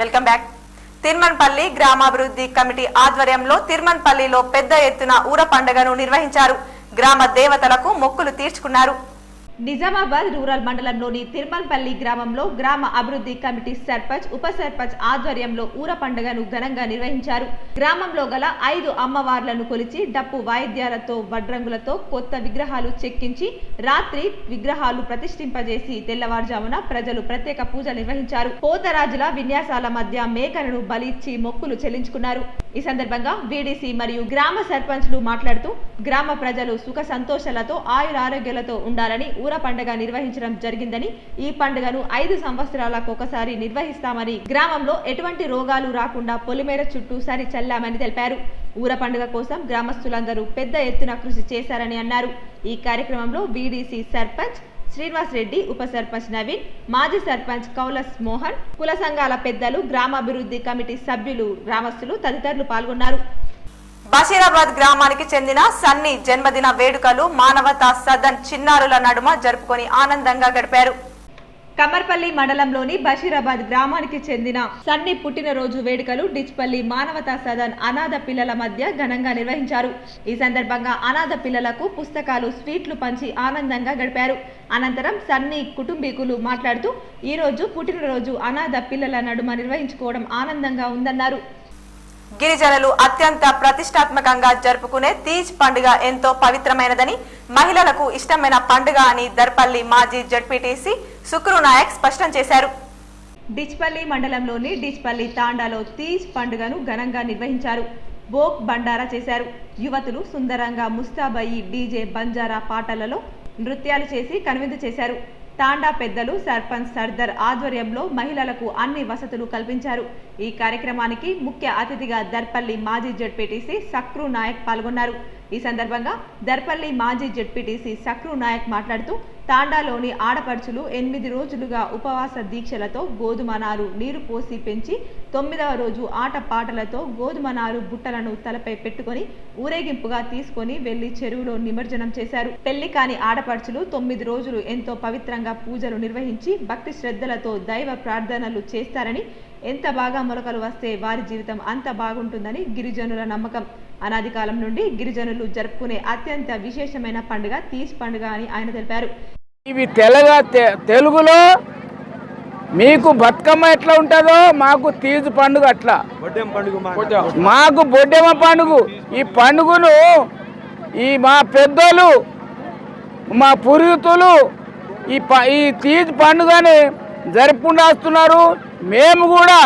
Welcome back. Thirumanpalli గ్రామాభివృద్ధి కమిటీ ఆధ్వర్యంలో తిరుమన్పల్లిలో పెద్ద ఎత్తున ఊర పండుగను నిర్వహించారు. గ్రామ దేవతలకు మొక్కులు తీర్చుకున్నారు. నిజామాబాద్ రూరల్ మండలంలోని తిరుమన్పల్లి గ్రామంలో గ్రామ అభివృద్ధి కమిటీ సర్పంచ్, ఉప సర్పంచ్ ఆధ్వర్యంలో ఊర పండుగను ఘనంగా నిర్వహించారు. గ్రామంలో గల 5 అమ్మవార్లను కొలిచి డప్పు వాయిద్యాలతో, వడ్రంగులతో కొత్త విగ్రహాలు చెక్కించి రాత్రి విగ్రహాలు ప్రతిష్ఠింపజేసి తెల్లవారుజామున ప్రజలు ప్రత్యేక పూజలు నిర్వహించారు. పోతరాజుల విన్యాసాల మధ్య మేకలను బలిచ్చి మొక్కులు చెల్లించుకున్నారు. ఈ సందర్భంగా వీడీసీ మరియు గ్రామ సర్పంచ్లు మాట్లాడుతూ గ్రామ ప్రజలు సుఖ సంతోషాలతో ఆయురారోగ్యాలతో ఉండాలని ఊర పండుగ నిర్వహించడం జరిగిందని, ఈ పండుగను 5 సంవత్సరాలకు ఒకసారి నిర్వహిస్తామని, గ్రామంలో ఎటువంటి రోగాలు రాకుండా పొలిమేర చుట్టూ సరి చల్లామని తెలిపారు. ఊర పండుగ కోసం గ్రామస్తులందరూ పెద్ద ఎత్తున కృషి చేశారని అన్నారు. ఈ కార్యక్రమంలో వీడీసీ సర్పంచ్ శ్రీనివాస్ రెడ్డి, ఉప సర్పంచ్ నవీన్, మాజీ సర్పంచ్ కౌలస్ మోహన్, కుల సంఘాల పెద్దలు, గ్రామాభివృద్ధి కమిటీ సభ్యులు, గ్రామస్తులు తదితరులు పాల్గొన్నారు. బషీరాబాద్ గ్రామానికి చెందిన సన్నీ జన్మదిన వేడుకలు మానవతా సదన్ చిన్నారుల నడుమ జరుపుకొని ఆనందంగా గడిపారు. కమ్మర్పల్లి మండలంలోని బషీరాబాద్ గ్రామానికి చెందిన సన్నీ పుట్టినరోజు వేడుకలు డిచ్పల్లి మానవతా సదన్ అనాథ పిల్లల మధ్య ఘనంగా నిర్వహించారు. ఈ సందర్భంగా అనాథ పిల్లలకు పుస్తకాలు, స్వీట్లు పంచి ఆనందంగా గడిపారు. అనంతరం సన్నీ కుటుంబీకులు మాట్లాడుతూ ఈ రోజు పుట్టినరోజు అనాథ పిల్లల నడుమ నిర్వహించుకోవడం ఆనందంగా ఉందన్నారు. గిరిజనులు అత్యంత ప్రతిష్టాత్మకంగా జరుపుకునే తీజ్ పండుగ ఎంతో పవిత్రమైనదని, మహిళలకు ఇష్టమైన పండుగ అని దర్పల్లి మాజీ జడ్పీటీసీ సుక్రు నాయక్ స్పష్టం చేశారు. డిచ్పల్లి మండలంలోని డిచ్పల్లి తాండాలో తీజ్ పండుగను ఘనంగా నిర్వహించారు. బోక్ బండారా చేశారు. యువతులు సుందరంగా ముస్తాబయ్యి డీజే బంజారా పాటలలో నృత్యాలు చేసి కనువిందు చేశారు. తాండా పెద్దలు, సర్పంచ్ సర్దార్ ఆధ్వర్యంలో మహిళలకు అన్ని వసతులు కల్పించారు. ఈ కార్యక్రమానికి ముఖ్య అతిథిగా దర్పల్లి మాజీ జడ్పీటీసీ సక్రు నాయక్ పాల్గొన్నారు. ఈ సందర్భంగా దర్పల్లి మాజీ జడ్పీటీసీ సక్రు నాయక్ మాట్లాడుతూ తాండాలోని ఆడపడుచులు 8 రోజులుగా ఉపవాస దీక్షలతో గోధుమ నారు నీరు పోసి పెంచి 9వ రోజు ఆట పాటలతో గోధుమ నారు బుట్టలను తలపై పెట్టుకొని ఊరేగింపుగా తీసుకొని వెళ్లి చెరువులో నిమజ్జనం చేశారు. పెళ్లి కాని ఆడపడుచులు 9 రోజులు ఎంతో పవిత్రంగా పూజలు నిర్వహించి భక్తి శ్రద్ధలతో దైవ ప్రార్థనలు చేస్తారని, ఎంత బాగా మొలకలు వస్తే వారి జీవితం అంత బాగుంటుందని గిరిజనుల నమ్మకం. అనాది కాలం నుండి గిరిజనులు జరుపుకునే అత్యంత విశేషమైన పండుగ తీజ్ పండుగ అని ఆయన తెలిపారు. ఇవి తెలుగులో మీకు బతుకమ్మ ఎట్లా ఉంటుందో మాకు తీజ్ పండుగ అట్లా, మాకు బొడ్డెమ్మ పండుగ. ఈ పండుగను మా పెద్దలు, మా పూర్వీకులు ఈ తీజ్ పండుగని జరుపుకుంటూ మేము కూడా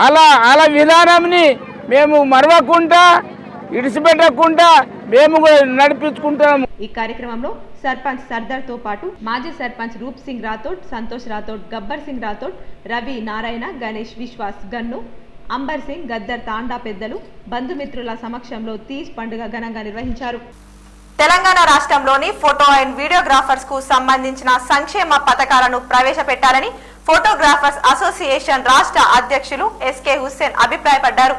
అలా విధానంని మేము మరవకుండా ఇడిచిపెట్టకుండా మేము కూడా నడిపించుకుంటాము. ఈ కార్యక్రమంలో సర్పంచ్ సర్దార్ తో పాటు మాజీ సర్పంచ్ రూప్ సింగ్ రాథోడ్, సంతోష్ రాథోడ్, గబ్బర్ సింగ్ రాథోడ్, రవి, నారాయణ, గణేష్, విశ్వాస్, గన్ను, అంబర్ సింగ్, గద్దర్ తాండా పెద్దలు, బంధుమిత్రుల సమక్షంలో తీజ్ పండుగ ఘనంగా నిర్వహించారు. తెలంగాణ రాష్ట్రంలోని ఫోటో అండ్ వీడియోగ్రాఫర్స్ కు సంబంధించిన సంక్షేమ పథకాలను ప్రవేశపెట్టాలని ఫోటోగ్రాఫర్స్ అసోసియేషన్ రాష్ట్ర అధ్యక్షులు ఎస్కే హుస్సేన్ అభిప్రాయపడ్డారు.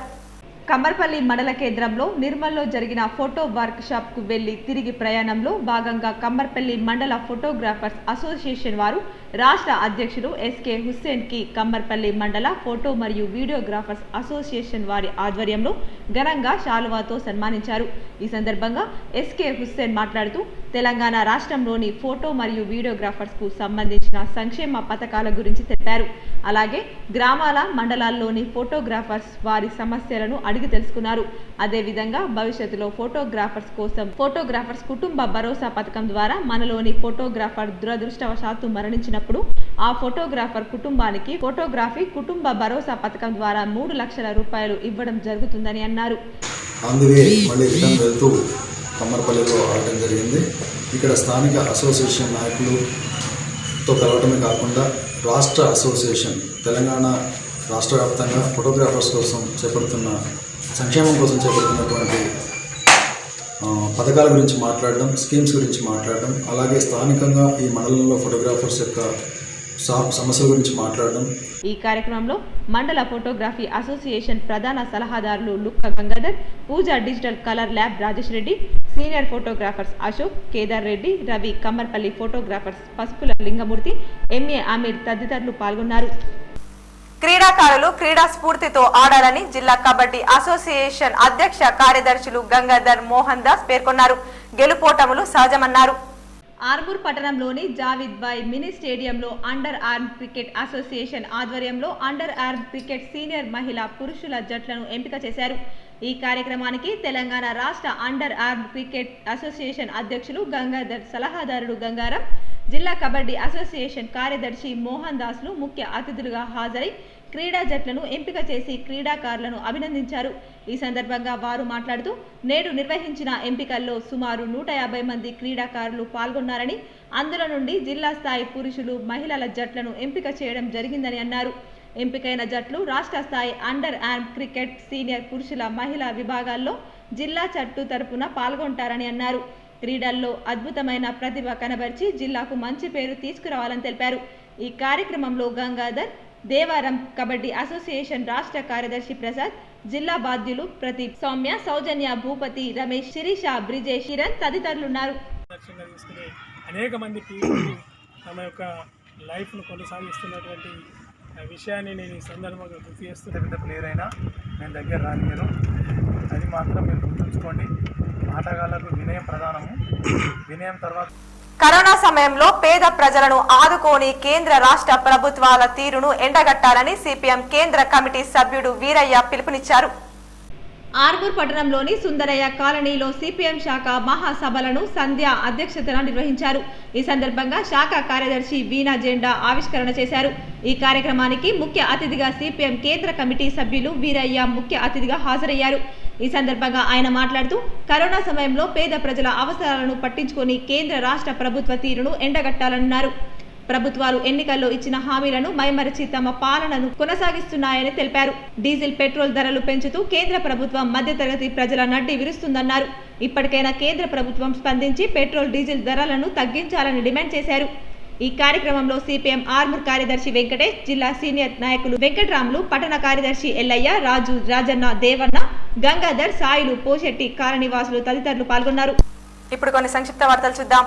కమ్మర్పల్లి మండల కేంద్రంలో నిర్మల్లో జరిగిన ఫోటో వర్క్ షాప్ కు వెళ్లి తిరిగి ప్రయాణంలో భాగంగా కమ్మర్పల్లి మండల ఫోటోగ్రాఫర్స్ అసోసియేషన్ వారు రాష్ట్ర అధ్యక్షుడు ఎస్కే హుస్సేన్ కి కమ్మర్పల్లి మండల ఫోటో మరియు వీడియోగ్రాఫర్స్ అసోసియేషన్ వారి ఆధ్వర్యంలో ఘనంగా శాలువాతో సన్మానించారు. ఈ సందర్భంగా ఎస్కే హుస్సేన్ మాట్లాడుతూ తెలంగాణ రాష్ట్రంలోని ఫోటో మరియు వీడియోగ్రాఫర్స్ కు సంబంధించిన సంక్షేమ పథకాల గురించి తెలిపారు. అలాగే గ్రామాల, మండలాల్లోని ఫోటోగ్రాఫర్స్ వారి సమస్యలను అడిగి తెలుసుకున్నారు. అదేవిధంగా భవిష్యత్తులో ఫోటోగ్రాఫర్స్ కోసం ఫోటోగ్రాఫర్స్ కుటుంబ భరోసా పథకం ద్వారా మనలోని ఫోటోగ్రాఫర్ దురదృష్టవశాత్తు మరణించినప్పుడు ఆ ఫోటోగ్రాఫర్ కుటుంబానికి ఫోటోగ్రఫీ కుటుంబ భరోసా పథకం ద్వారా 3 లక్షల రూపాయలు ఇవ్వడం జరుగుతుందని అన్నారు. అందుకే మళ్ళీ రిటర్న్ వెళ్తూ కమ్మర్పల్లిలో ఆడటం జరిగింది. ఇక్కడ స్థానిక అసోసియేషన్ నాయకులతో కలవటమే కాకుండా రాష్ట్ర అసోసియేషన్ తెలంగాణ రాష్ట్ర వ్యాప్తంగా ఫోటోగ్రాఫర్స్ కోసం చేపడుతున్న సంక్షేమం కోసం చేపడుతున్నటువంటి పథకాల గురించి మాట్లాడడం, స్కీమ్స్ గురించి మాట్లాడడం, అలాగే స్థానికంగా ఈ మండలంలో ఫోటోగ్రాఫర్స్ యొక్క సమస్యల గురించి మాట్లాడడం. ఈ కార్యక్రమంలో మండల ఫోటోగ్రఫీ అసోసియేషన్ ప్రధాన సలహాదారులు Lukka Gangadhar, Pooja digital colour lab Rajesh Reddy, senior photographers Ashok, Kedar Reddy, Ravi, Kammarpalli photographers Pasupula Lingamurthy, MA Aamir తదితరులు పాల్గొన్నారు. క్రీడాకారులు క్రీడా స్ఫూర్తితో ఆడాలని జిల్లా కబడ్డీ అసోసియేషన్ అధ్యక్ష కార్యదర్శులు గంగాధర్ మోహన్ దాస్ పేర్కొన్నారు. గెలుపోటములు సహజమన్నారు. ఆర్మూర్ పట్టణంలోని జావిద్ బాయ్ మినీ స్టేడియంలో అండర్ ఆర్మ్ క్రికెట్ అసోసియేషన్ ఆధ్వర్యంలో అండర్ ఆర్మ్ క్రికెట్ సీనియర్ మహిళా పురుషుల జట్లను ఎంపిక చేశారు. ఈ కార్యక్రమానికి తెలంగాణ రాష్ట్ర అండర్ ఆర్మ్ క్రికెట్ అసోసియేషన్ అధ్యక్షులు గంగాధర్, సలహాదారుడు గంగారం, జిల్లా కబడ్డీ అసోసియేషన్ కార్యదర్శి మోహన్ దాస్లు ముఖ్య అతిథులుగా హాజరై క్రీడా జట్లను ఎంపిక చేసి క్రీడాకారులను అభినందించారు. ఈ సందర్భంగా వారు మాట్లాడుతూ నేడు నిర్వహించిన ఎంపికల్లో సుమారు 150 మంది క్రీడాకారులు పాల్గొన్నారని, అందులో నుండి జిల్లా స్థాయి పురుషులు, మహిళల జట్లను ఎంపిక చేయడం జరిగిందని అన్నారు. ఎంపికైన జట్లు రాష్ట్ర స్థాయి అండర్ ఆర్మ్ క్రికెట్ సీనియర్ పురుషుల, మహిళా విభాగాల్లో జిల్లా జట్టు తరపున పాల్గొంటారని అన్నారు. క్రీడల్లో అద్భుతమైన ప్రతిభ కనబర్చి జిల్లాకు మంచి పేరు తీసుకురావాలని తెలిపారు. ఈ కార్యక్రమంలో గంగాధర్, దేవారం కబడ్డీ అసోసియేషన్ రాష్ట్ర కార్యదర్శి ప్రసాద్, జిల్లా బాధ్యులు ప్రదీప్, సౌమ్య, సౌజన్య, భూపతి, రమేష్, శిరీష, బ్రిజేష్, కిరణ్ తదితరులున్నారు. అనేక మంది తమ యొక్క లైఫ్ను కొనసాగిస్తున్నటువంటి విషయాన్ని నేను ఈ సందర్భంగా గుర్తు చేస్తూ, పెద్ద ప్లేయర్ అయినా నేను దగ్గర రానియను, అది మాత్రం మీరు గుర్తుంచుకోండి. ఆటగాళ్లకు వినయం ప్రధానము. వినయం తర్వాత కరోనా సమయంలో పేద ప్రజలను ఆదుకోని కేంద్ర రాష్ట్ర ప్రభుత్వాల తీరును ఎండగట్టాలని సిపిఎం కేంద్ర కమిటీ సభ్యుడు వీరయ్య పిలుపునిచ్చారు. ఆర్మూర్ పట్టణంలోని సుందరయ్య కాలనీలో సిపిఎం శాఖ మహాసభలను సంధ్య అధ్యక్షతన నిర్వహించారు. ఈ సందర్భంగా శాఖ కార్యదర్శి వీణా జెండా ఆవిష్కరణ చేశారు. ఈ కార్యక్రమానికి ముఖ్య అతిథిగా సిపిఎం కేంద్ర కమిటీ సభ్యులు వీరయ్య ముఖ్య అతిథిగా హాజరయ్యారు. ఈ సందర్భంగా ఆయన మాట్లాడుతూ కరోనా సమయంలో పేద ప్రజల అవసరాలను పట్టించుకొని కేంద్ర రాష్ట్ర ప్రభుత్వ తీరును ఎండగట్టాలన్నారు. ప్రభుత్వాలు ఎన్నికల్లో ఇచ్చిన హామీలను మైమరచి తమ పాలనను కొనసాగిస్తున్నాయని తెలిపారు. డీజిల్, పెట్రోల్ ధరలు పెంచుతూ కేంద్ర ప్రభుత్వం మధ్యతరగతి ప్రజల నడ్డి విరుస్తుందన్నారు. ఇప్పటికైనా కేంద్ర ప్రభుత్వం స్పందించి పెట్రోల్, డీజిల్ ధరలను తగ్గించాలని డిమాండ్ చేశారు. ఈ కార్యక్రమంలో సిపిఎం ఆర్మూర్ కార్యదర్శి వెంకటేష్, జిల్లా సీనియర్ నాయకులు వెంకట్రాములు, పట్టణ కార్యదర్శి ఎల్లయ్య, రాజు, రాజన్న, దేవన్న, గంగాధర్, సాయిలు, పోషెట్టి, కాలనీవాసులు తదితరులు పాల్గొన్నారు. ఇప్పుడు కొన్ని సంక్షిప్త వార్తలు చూద్దాం.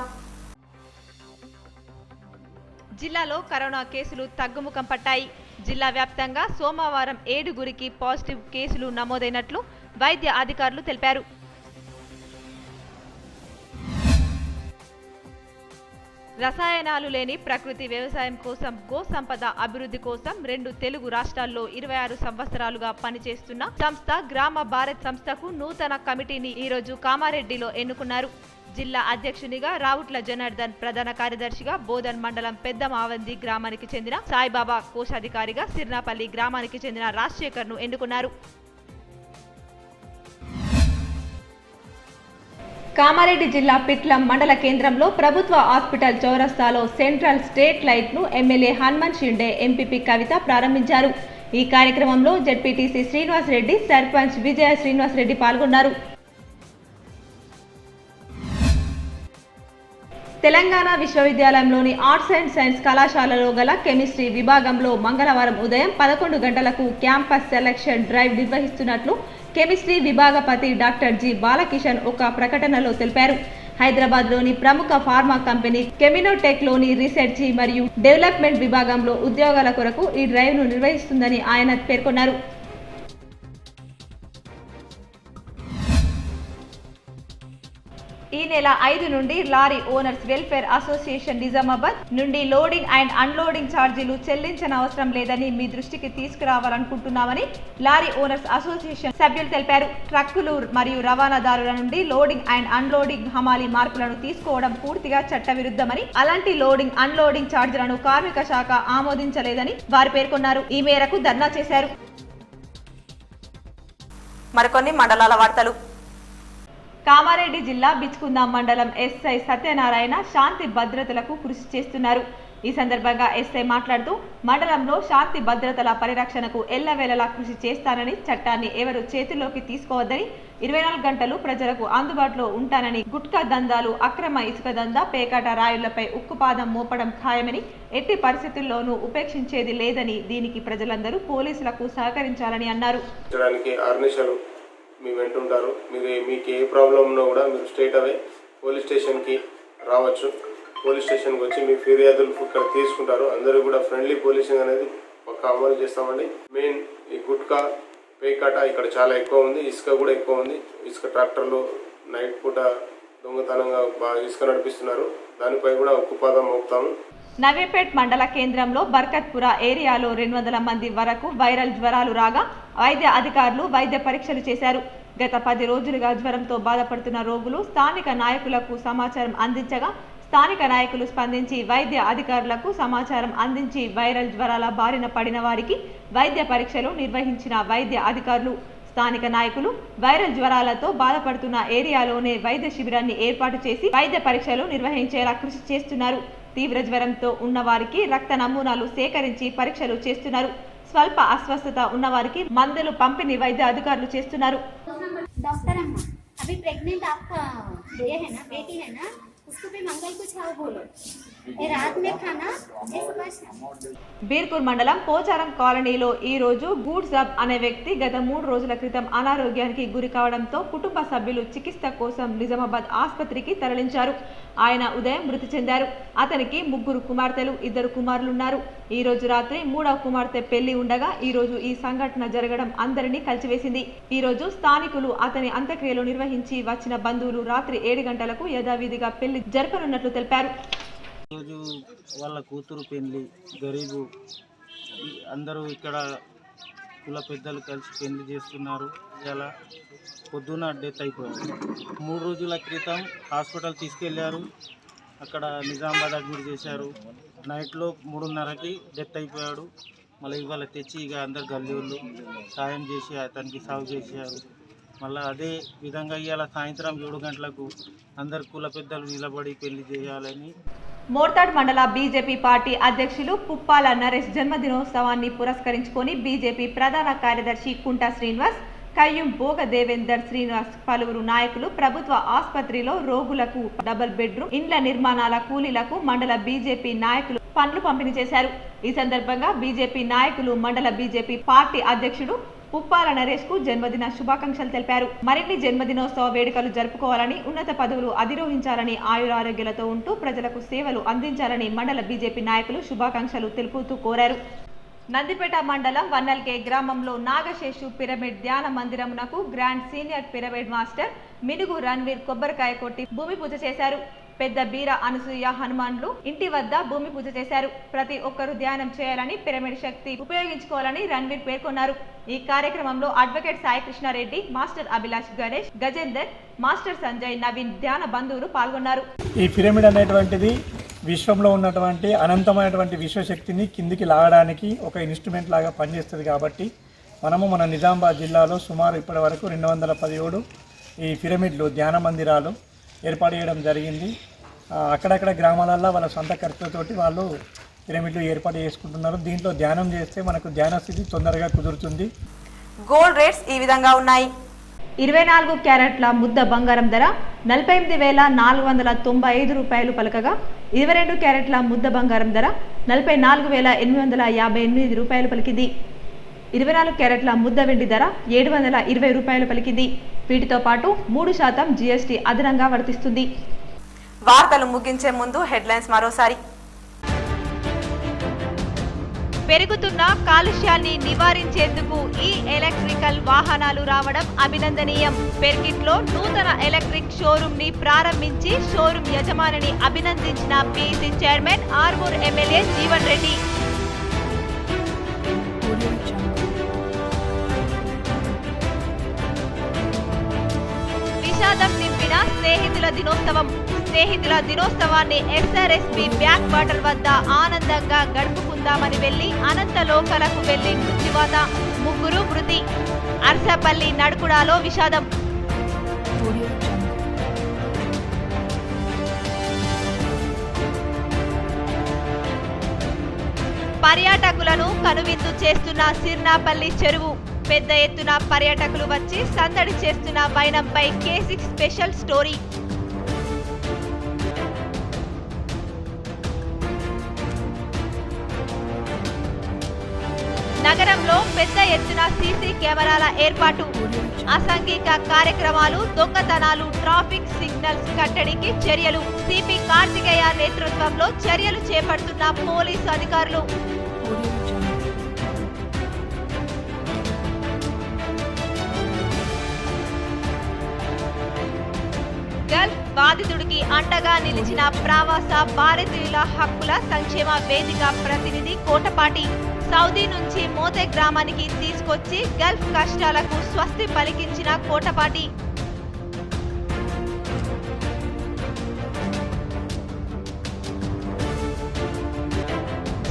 జిల్లాలో కరోనా కేసులు తగ్గుముఖం పట్టాయి. జిల్లా వ్యాప్తంగా సోమవారం 7గురికి పాజిటివ్ కేసులు నమోదైనట్లు వైద్య అధికారులు తెలిపారు. రసాయనాలు లేని ప్రకృతి వ్యవసాయం కోసం, గో సంపద అభివృద్ధి కోసం 2 తెలుగు రాష్ట్రాల్లో 26 సంవత్సరాలుగా పనిచేస్తున్న సంస్థ గ్రామ భారత్ సంస్థకు నూతన కమిటీని ఈరోజు కామారెడ్డిలో ఎన్నుకున్నారు. జిల్లా అధ్యక్షునిగా రావుట్ల జనార్దన్, ప్రధాన కార్యదర్శిగా బోధన్ మండలం పెద్ద మావంది గ్రామానికి చెందిన సాయిబాబా, కోశాధికారిగా సిర్నాపల్లి గ్రామానికి చెందిన రాజశేఖర్ను ఎన్నుకున్నారు. కామారెడ్డి జిల్లా పిట్లం మండల కేంద్రంలో ప్రభుత్వ హాస్పిటల్ చౌరస్తాలో సెంట్రల్ స్ట్రీట్ లైట్ ను ఎమ్మెల్యే హనుమంత్ షిండే, ఎంపీపీ కవిత ప్రారంభించారు. ఈ కార్యక్రమంలో జెడ్పీటీసీ శ్రీనివాస్ రెడ్డి, సర్పంచ్ విజయ శ్రీనివాస్ రెడ్డి పాల్గొన్నారు. తెలంగాణ విశ్వవిద్యాలయంలోని ఆర్ట్స్ అండ్ సైన్స్ కళాశాలలో గల కెమిస్ట్రీ విభాగంలో మంగళవారం ఉదయం 11 గంటలకు క్యాంపస్ సెలక్షన్ డ్రైవ్ నిర్వహిస్తున్నట్లు కెమిస్ట్రీ విభాగపతి డాక్టర్ జి బాలకిషన్ ఒక ప్రకటనలో తెలిపారు. హైదరాబాద్లోని ప్రముఖ ఫార్మా కంపెనీ కెమినోటెక్లోని రీసెర్చ్ మరియు డెవలప్మెంట్ విభాగంలో ఉద్యోగాల కొరకు ఈ డ్రైవ్ను నిర్వహిస్తుందని ఆయన పేర్కొన్నారు. ఈ నెల 5 నుండి lorry owners welfare association Nizamabad నుండి లోడింగ్ అండ్ అన్లోడింగ్ ఛార్జీలు చెల్లించనవసరం లేదని మీ దృష్టికి తీసుకురావాలనుకుంటున్నామని లారీ ఓనర్స్ అసోసియేషన్ సభ్యులు తెలిపారు. ట్రక్కులు మరియు రవాణాదారుల నుండి లోడింగ్ అండ్ అన్లోడింగ్ హమాలీ మార్పులను తీసుకోవడం పూర్తిగా చట్టవిరుద్ధమని, అలాంటి లోడింగ్ అన్లోడింగ్ ఛార్జీలను కార్మిక శాఖ ఆమోదించలేదని వారు పేర్కొన్నారు. ఈ మేరకు ధర్నా చేశారు. మరికొన్ని మండలాల వార్తలు. కామారెడ్డి జిల్లా బిచ్కుంద మండలం ఎస్ఐ సత్యనారాయణ శాంతి భద్రతలకు కృషి చేస్తున్నారు. ఈ సందర్భంగా ఎస్ఐ మాట్లాడుతూ మండలంలో శాంతి భద్రతల పరిరక్షణకు ఎల్లవేళలా కృషి చేస్తానని, చట్టాన్ని ఎవరు చేతుల్లోకి తీసుకోవద్దని, 24 గంటలు ప్రజలకు అందుబాటులో ఉంటానని, గుట్కా దందాలు, అక్రమ ఇసుక దందా, పేకాట రాయుళ్లపై ఉక్కుపాదం మోపడం ఖాయమని, ఎట్టి పరిస్థితుల్లోనూ ఉపేక్షించేది లేదని, దీనికి ప్రజలందరూ పోలీసులకు సహకరించాలని అన్నారు. మీ వెంటుంటారు. మీకు ఏ ప్రాబ్లం ఉన్నా కూడా మీరు స్ట్రైట్ అవే పోలీస్ స్టేషన్కి రావచ్చు. పోలీస్ స్టేషన్కి వచ్చి మీ ఫిర్యాదులు ఇక్కడ తీసుకుంటారు. అందరూ కూడా ఫ్రెండ్లీ పోలీసింగ్ అనేది పక్కా అమలు చేస్తామండి. మెయిన్ ఈ గుట్కా పేకాట ఇక్కడ చాలా ఎక్కువ ఉంది, ఇసుక కూడా ఎక్కువ ఉంది. ఇసుక ట్రాక్టర్లు నైట్ పూట దొంగతనంగా ఇసుక నడిపిస్తున్నారు. దానిపై కూడా ఉక్కుపాదం మోపుతాము. నవీపేట్ మండల కేంద్రంలో బర్కత్పుర ఏరియాలో 200 మంది వరకు వైరల్ జ్వరాలు రాగా వైద్య అధికారులు వైద్య పరీక్షలు చేశారు. గత 10 రోజులుగా జ్వరంతో బాధపడుతున్న రోగులు స్థానిక నాయకులకు సమాచారం అందించగా స్థానిక నాయకులు స్పందించి వైద్య అధికారులకు సమాచారం అందించి వైరల్ జ్వరాల బారిన పడిన వారికి వైద్య పరీక్షలు నిర్వహించిన వైద్య అధికారులు స్థానిక నాయకులు వైరల్ జ్వరాలతో బాధపడుతున్న ఏరియాలోనే వైద్య శిబిరాన్ని ఏర్పాటు చేసి వైద్య పరీక్షలు నిర్వహించేలా కృషి చేస్తున్నారు. తీవ్ర జ్వరంతో ఉన్న వారికి రక్త నమూనాలు సేకరించి పరీక్షలు చేస్తున్నారు. స్వల్ప అస్వస్థత ఉన్న వారికి మందులు పంపిణీ వైద్య అధికారులు చేస్తున్నారు. डॉक्टर अम्मा अभी प्रेग्नेंट आपका ये है ना, बेटी है ना, उसको भी मंगल को छाव बोलो, ये रात में खाना, ये सुबह शाम. బీర్పూర్ మండలం పోచారం కాలనీలో ఈ రోజు గూడ్సబ్ అనే వ్యక్తి గత 3 రోజుల క్రితం అనారోగ్యానికి గురి కావడంతో కుటుంబ సభ్యులు చికిత్స కోసం నిజామాబాద్ ఆసుపత్రికి తరలించారు. ఆయన ఉదయం మృతి చెందారు. అతనికి 3 కుమార్తెలు, 2 కుమారులున్నారు. ఈ రోజు రాత్రి 3వ కుమార్తె పెళ్లి ఉండగా ఈ రోజు ఈ సంఘటన జరగడం అందరినీ కలిచివేసింది. ఈ రోజు స్థానికులు అతని అంత్యక్రియలు నిర్వహించి వచ్చిన బంధువులు రాత్రి 7 గంటలకు యథావిధిగా పెళ్లి జరపనున్నట్లు తెలిపారు. రోజు వాళ్ళ కూతురు పెళ్లి, గరీబు అందరూ ఇక్కడ కుల పెద్దలు కలిసి పెళ్లి చేస్తున్నారు. ఇలా పొద్దున డెత్ అయిపోయారు. 3 రోజుల క్రితం హాస్పిటల్ తీసుకెళ్లారు. అక్కడ నిజామాబాద్ అడ్మిట్ చేశారు. నైట్లో 3:30కి డెత్ అయిపోయాడు. మళ్ళీ ఇవాళ తెచ్చి ఇక అందరు గల్లీళ్ళు సాయం చేసి అతనికి సాగు చేశారు. మళ్ళీ అదే విధంగా ఇవాళ సాయంత్రం 7 గంటలకు అందరు కుల పెద్దలు నిలబడి పెళ్లి చేయాలని. మోర్తాడ్ మండల బీజేపీ పార్టీ అధ్యక్షులు పుప్పాల నరేష్ జన్మదినోత్సవాన్ని పురస్కరించుకొని బీజేపీ ప్రధాన కార్యదర్శి కుంట శ్రీనివాస్, కయ్యూం భోగ దేవేందర్ శ్రీనివాస్ పలువురు నాయకులు ప్రభుత్వ ఆసుపత్రిలో రోగులకు డబుల్ బెడ్రూమ్ ఇండ్ల నిర్మాణాల కూలీలకు మండల బీజేపీ నాయకులు పండ్లు పంపిణీ చేశారు. ఈ సందర్భంగా బీజేపీ నాయకులు మండల బీజేపీ పార్టీ అధ్యక్షుడు పుప్పాల నరేష్ కు జన్మదిన శుభాకాంక్షలు తెలిపారు. మరిన్ని జన్మదినోత్సవ వేడుకలు జరుపుకోవాలని, ఉన్నత పదవులు అధిరోహించాలని, ఆయురారోగ్యాలతో ఉంటూ ప్రజలకు సేవలు అందించాలని మండల బీజేపీ నాయకులు శుభాకాంక్షలు తెలుపుతూ కోరారు. నందిపేట మండలం వన్నల్కే గ్రామంలో నాగశేషు పిరమిడ్ ధ్యాన మందిరమునకు grand senior pyramid master Minugu Ranveer కొబ్బరికాయ కొట్టి భూమి పూజ చేశారు. పెద్ద బీర అనసూయ హనుమాన్లు ఇంటి వద్ద భూమి పూజ చేశారు. ప్రతి ఒక్కరూ ధ్యానం చేయాలని, పిరమిడ్ శక్తి ఉపయోగించుకోవాలని రణ్వీర్ పేర్కొన్నారు. ఈ కార్యక్రమంలో advocate Sai Krishna Reddy, master Abhilash Ganesh, Gajender, master Sanjay, Naveen, ధ్యాన బంధువులు పాల్గొన్నారు. ఈ పిరమిడ్ అనేటువంటిది విశ్వంలో ఉన్నటువంటి అనంతమైనటువంటి విశ్వశక్తిని కిందికి లాగడానికి ఒక ఇన్స్ట్రుమెంట్ లాగా పనిచేస్తుంది. కాబట్టి మనము మన నిజామాబాద్ జిల్లాలో సుమారు ఇప్పటి వరకు 217 ఈ పిరమిడ్లు ధ్యాన మందిరాలు ఏర్పాటు చేయడం జరిగింది. అక్కడక్కడ గ్రామాలలో వాళ్ళ సొంత ఖర్చులతోటి వాళ్ళు పిరమిడ్లు ఏర్పాటు చేసుకుంటున్నారు. దీంట్లో ధ్యానం చేస్తే మనకు ధ్యాన స్థితి తొందరగా కుదురుతుంది. గోల్డ్ రేట్స్ ఈ విధంగా ఉన్నాయి. 24 క్యారెట్ల ముద్ద బంగారం ధర 48,495 రూపాయలు పలకగా 22 క్యారెట్ల ముద్ద బంగారం ధర 44,858 రూపాయలు పలికింది. 24 క్యారెట్ల ముద్ద వెండి ధర 720 రూపాయలు పలికింది. వీటితో పాటు 3% జీఎస్టీ అదనంగా వర్తిస్తుంది. వార్తలు ముగించే ముందు హెడ్లైన్స్ మరోసారి. పెరుగుతున్న కాలుష్యాన్ని నివారించేందుకు ఈ ఎలక్ట్రికల్ వాహనాలు రావడం అభినందనీయం. పెర్కిట్లో నూతన ఎలక్ట్రిక్ షోరూమ్ ని ప్రారంభించి షోరూమ్ యజమానిని అభినందించిన PC chairman Armoor MLA Jeevan Reddy. విషాదం నింపిన స్నేహితుల దినోత్సవం. స్నేహితుల దినోత్సవాన్ని ఎస్ఆర్ఎస్పీ బ్యాక్ వాటర్ వద్ద ఆనందంగా గడుపుకుందామని వెళ్లి అనంతలోకలకు వెళ్లి మృత్యువాత 3 మృతి. అర్సపల్లి నడుకుడాలో విషాదం. పర్యాటకులను కనువిందు చేస్తున్న సిర్నాపల్లి చెరువు. పెద్ద ఎత్తున పర్యాటకులు వచ్చి సందడి చేస్తున్న వైనంపై K6 స్పెషల్ స్టోరీ. నగరంలో పెద్ద ఎత్తున సీసీ కెమెరాల ఏర్పాటు. అసాంఘిక కార్యక్రమాలు, దొంగతనాలు, ట్రాఫిక్ సిగ్నల్స్ కట్టడికి చర్యలు. సిపి కార్తికేయ నేతృత్వంలో చర్యలు చేపడుతున్న పోలీసు అధికారులు. గల్ఫ్ బాధితుడికి అండగా నిలిచిన ప్రవాస భారతీయుల హక్కుల సంక్షేమ వేదిక ప్రతినిధి కోటపాటి. సౌదీ నుంచి మోతే గ్రామానికి తీసుకొచ్చి గల్ఫ్ కష్టాలకు స్వస్తి పలికించిన కోటపాటి.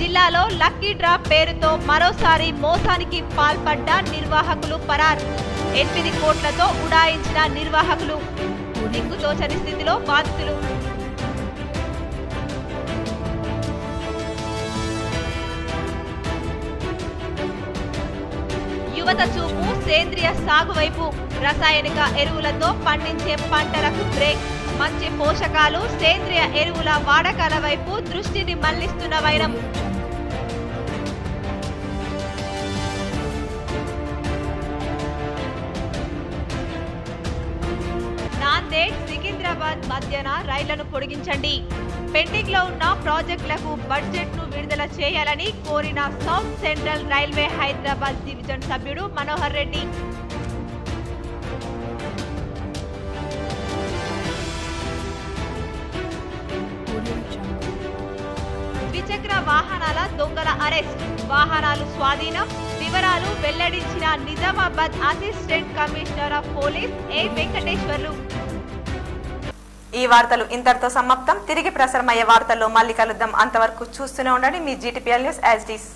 జిల్లాలో లక్కీ డ్రా పేరుతో మరోసారి మోసానికి పాల్పడ్డ నిర్వాహకులు పరార్. 8 కోట్లతో ఉడాయించిన నిర్వాహకులు. దిక్కుతోచని స్థితిలో బాధితులు. యువత చూపు సేంద్రియ సాగు వైపు. రసాయనిక ఎరువులతో పండించే పంటలకు బ్రేక్. మంచి పోషకాలు, సేంద్రియ ఎరువుల వాడకాల వైపు దృష్టిని మళ్లిస్తున్న వైరం. నాందేడ్ సికింద్రాబాద్ మధ్యన రైళ్లను పొడిగించండి. పెండింగ్ లో ఉన్న ప్రాజెక్టులకు బడ్జెట్ ను విడుదల చేయాలని కోరిన south central railway Hyderabad division సభ్యుడు మనోహర్ రెడ్డి. ద్విచక్ర వాహనాల దొంగల అరెస్ట్. వాహనాలు స్వాధీనం. వివరాలు వెల్లడించిన Nizamabad assistant commissioner of police A Venkateswarlu. ఈ వార్తలు ఇంతటితో సమాప్తం. తిరిగి ప్రసారమయ్యే వార్తల్లో మళ్ళీ కలుద్దాం. అంతవరకు చూస్తూనే ఉండండి మీ GTPL news as it is.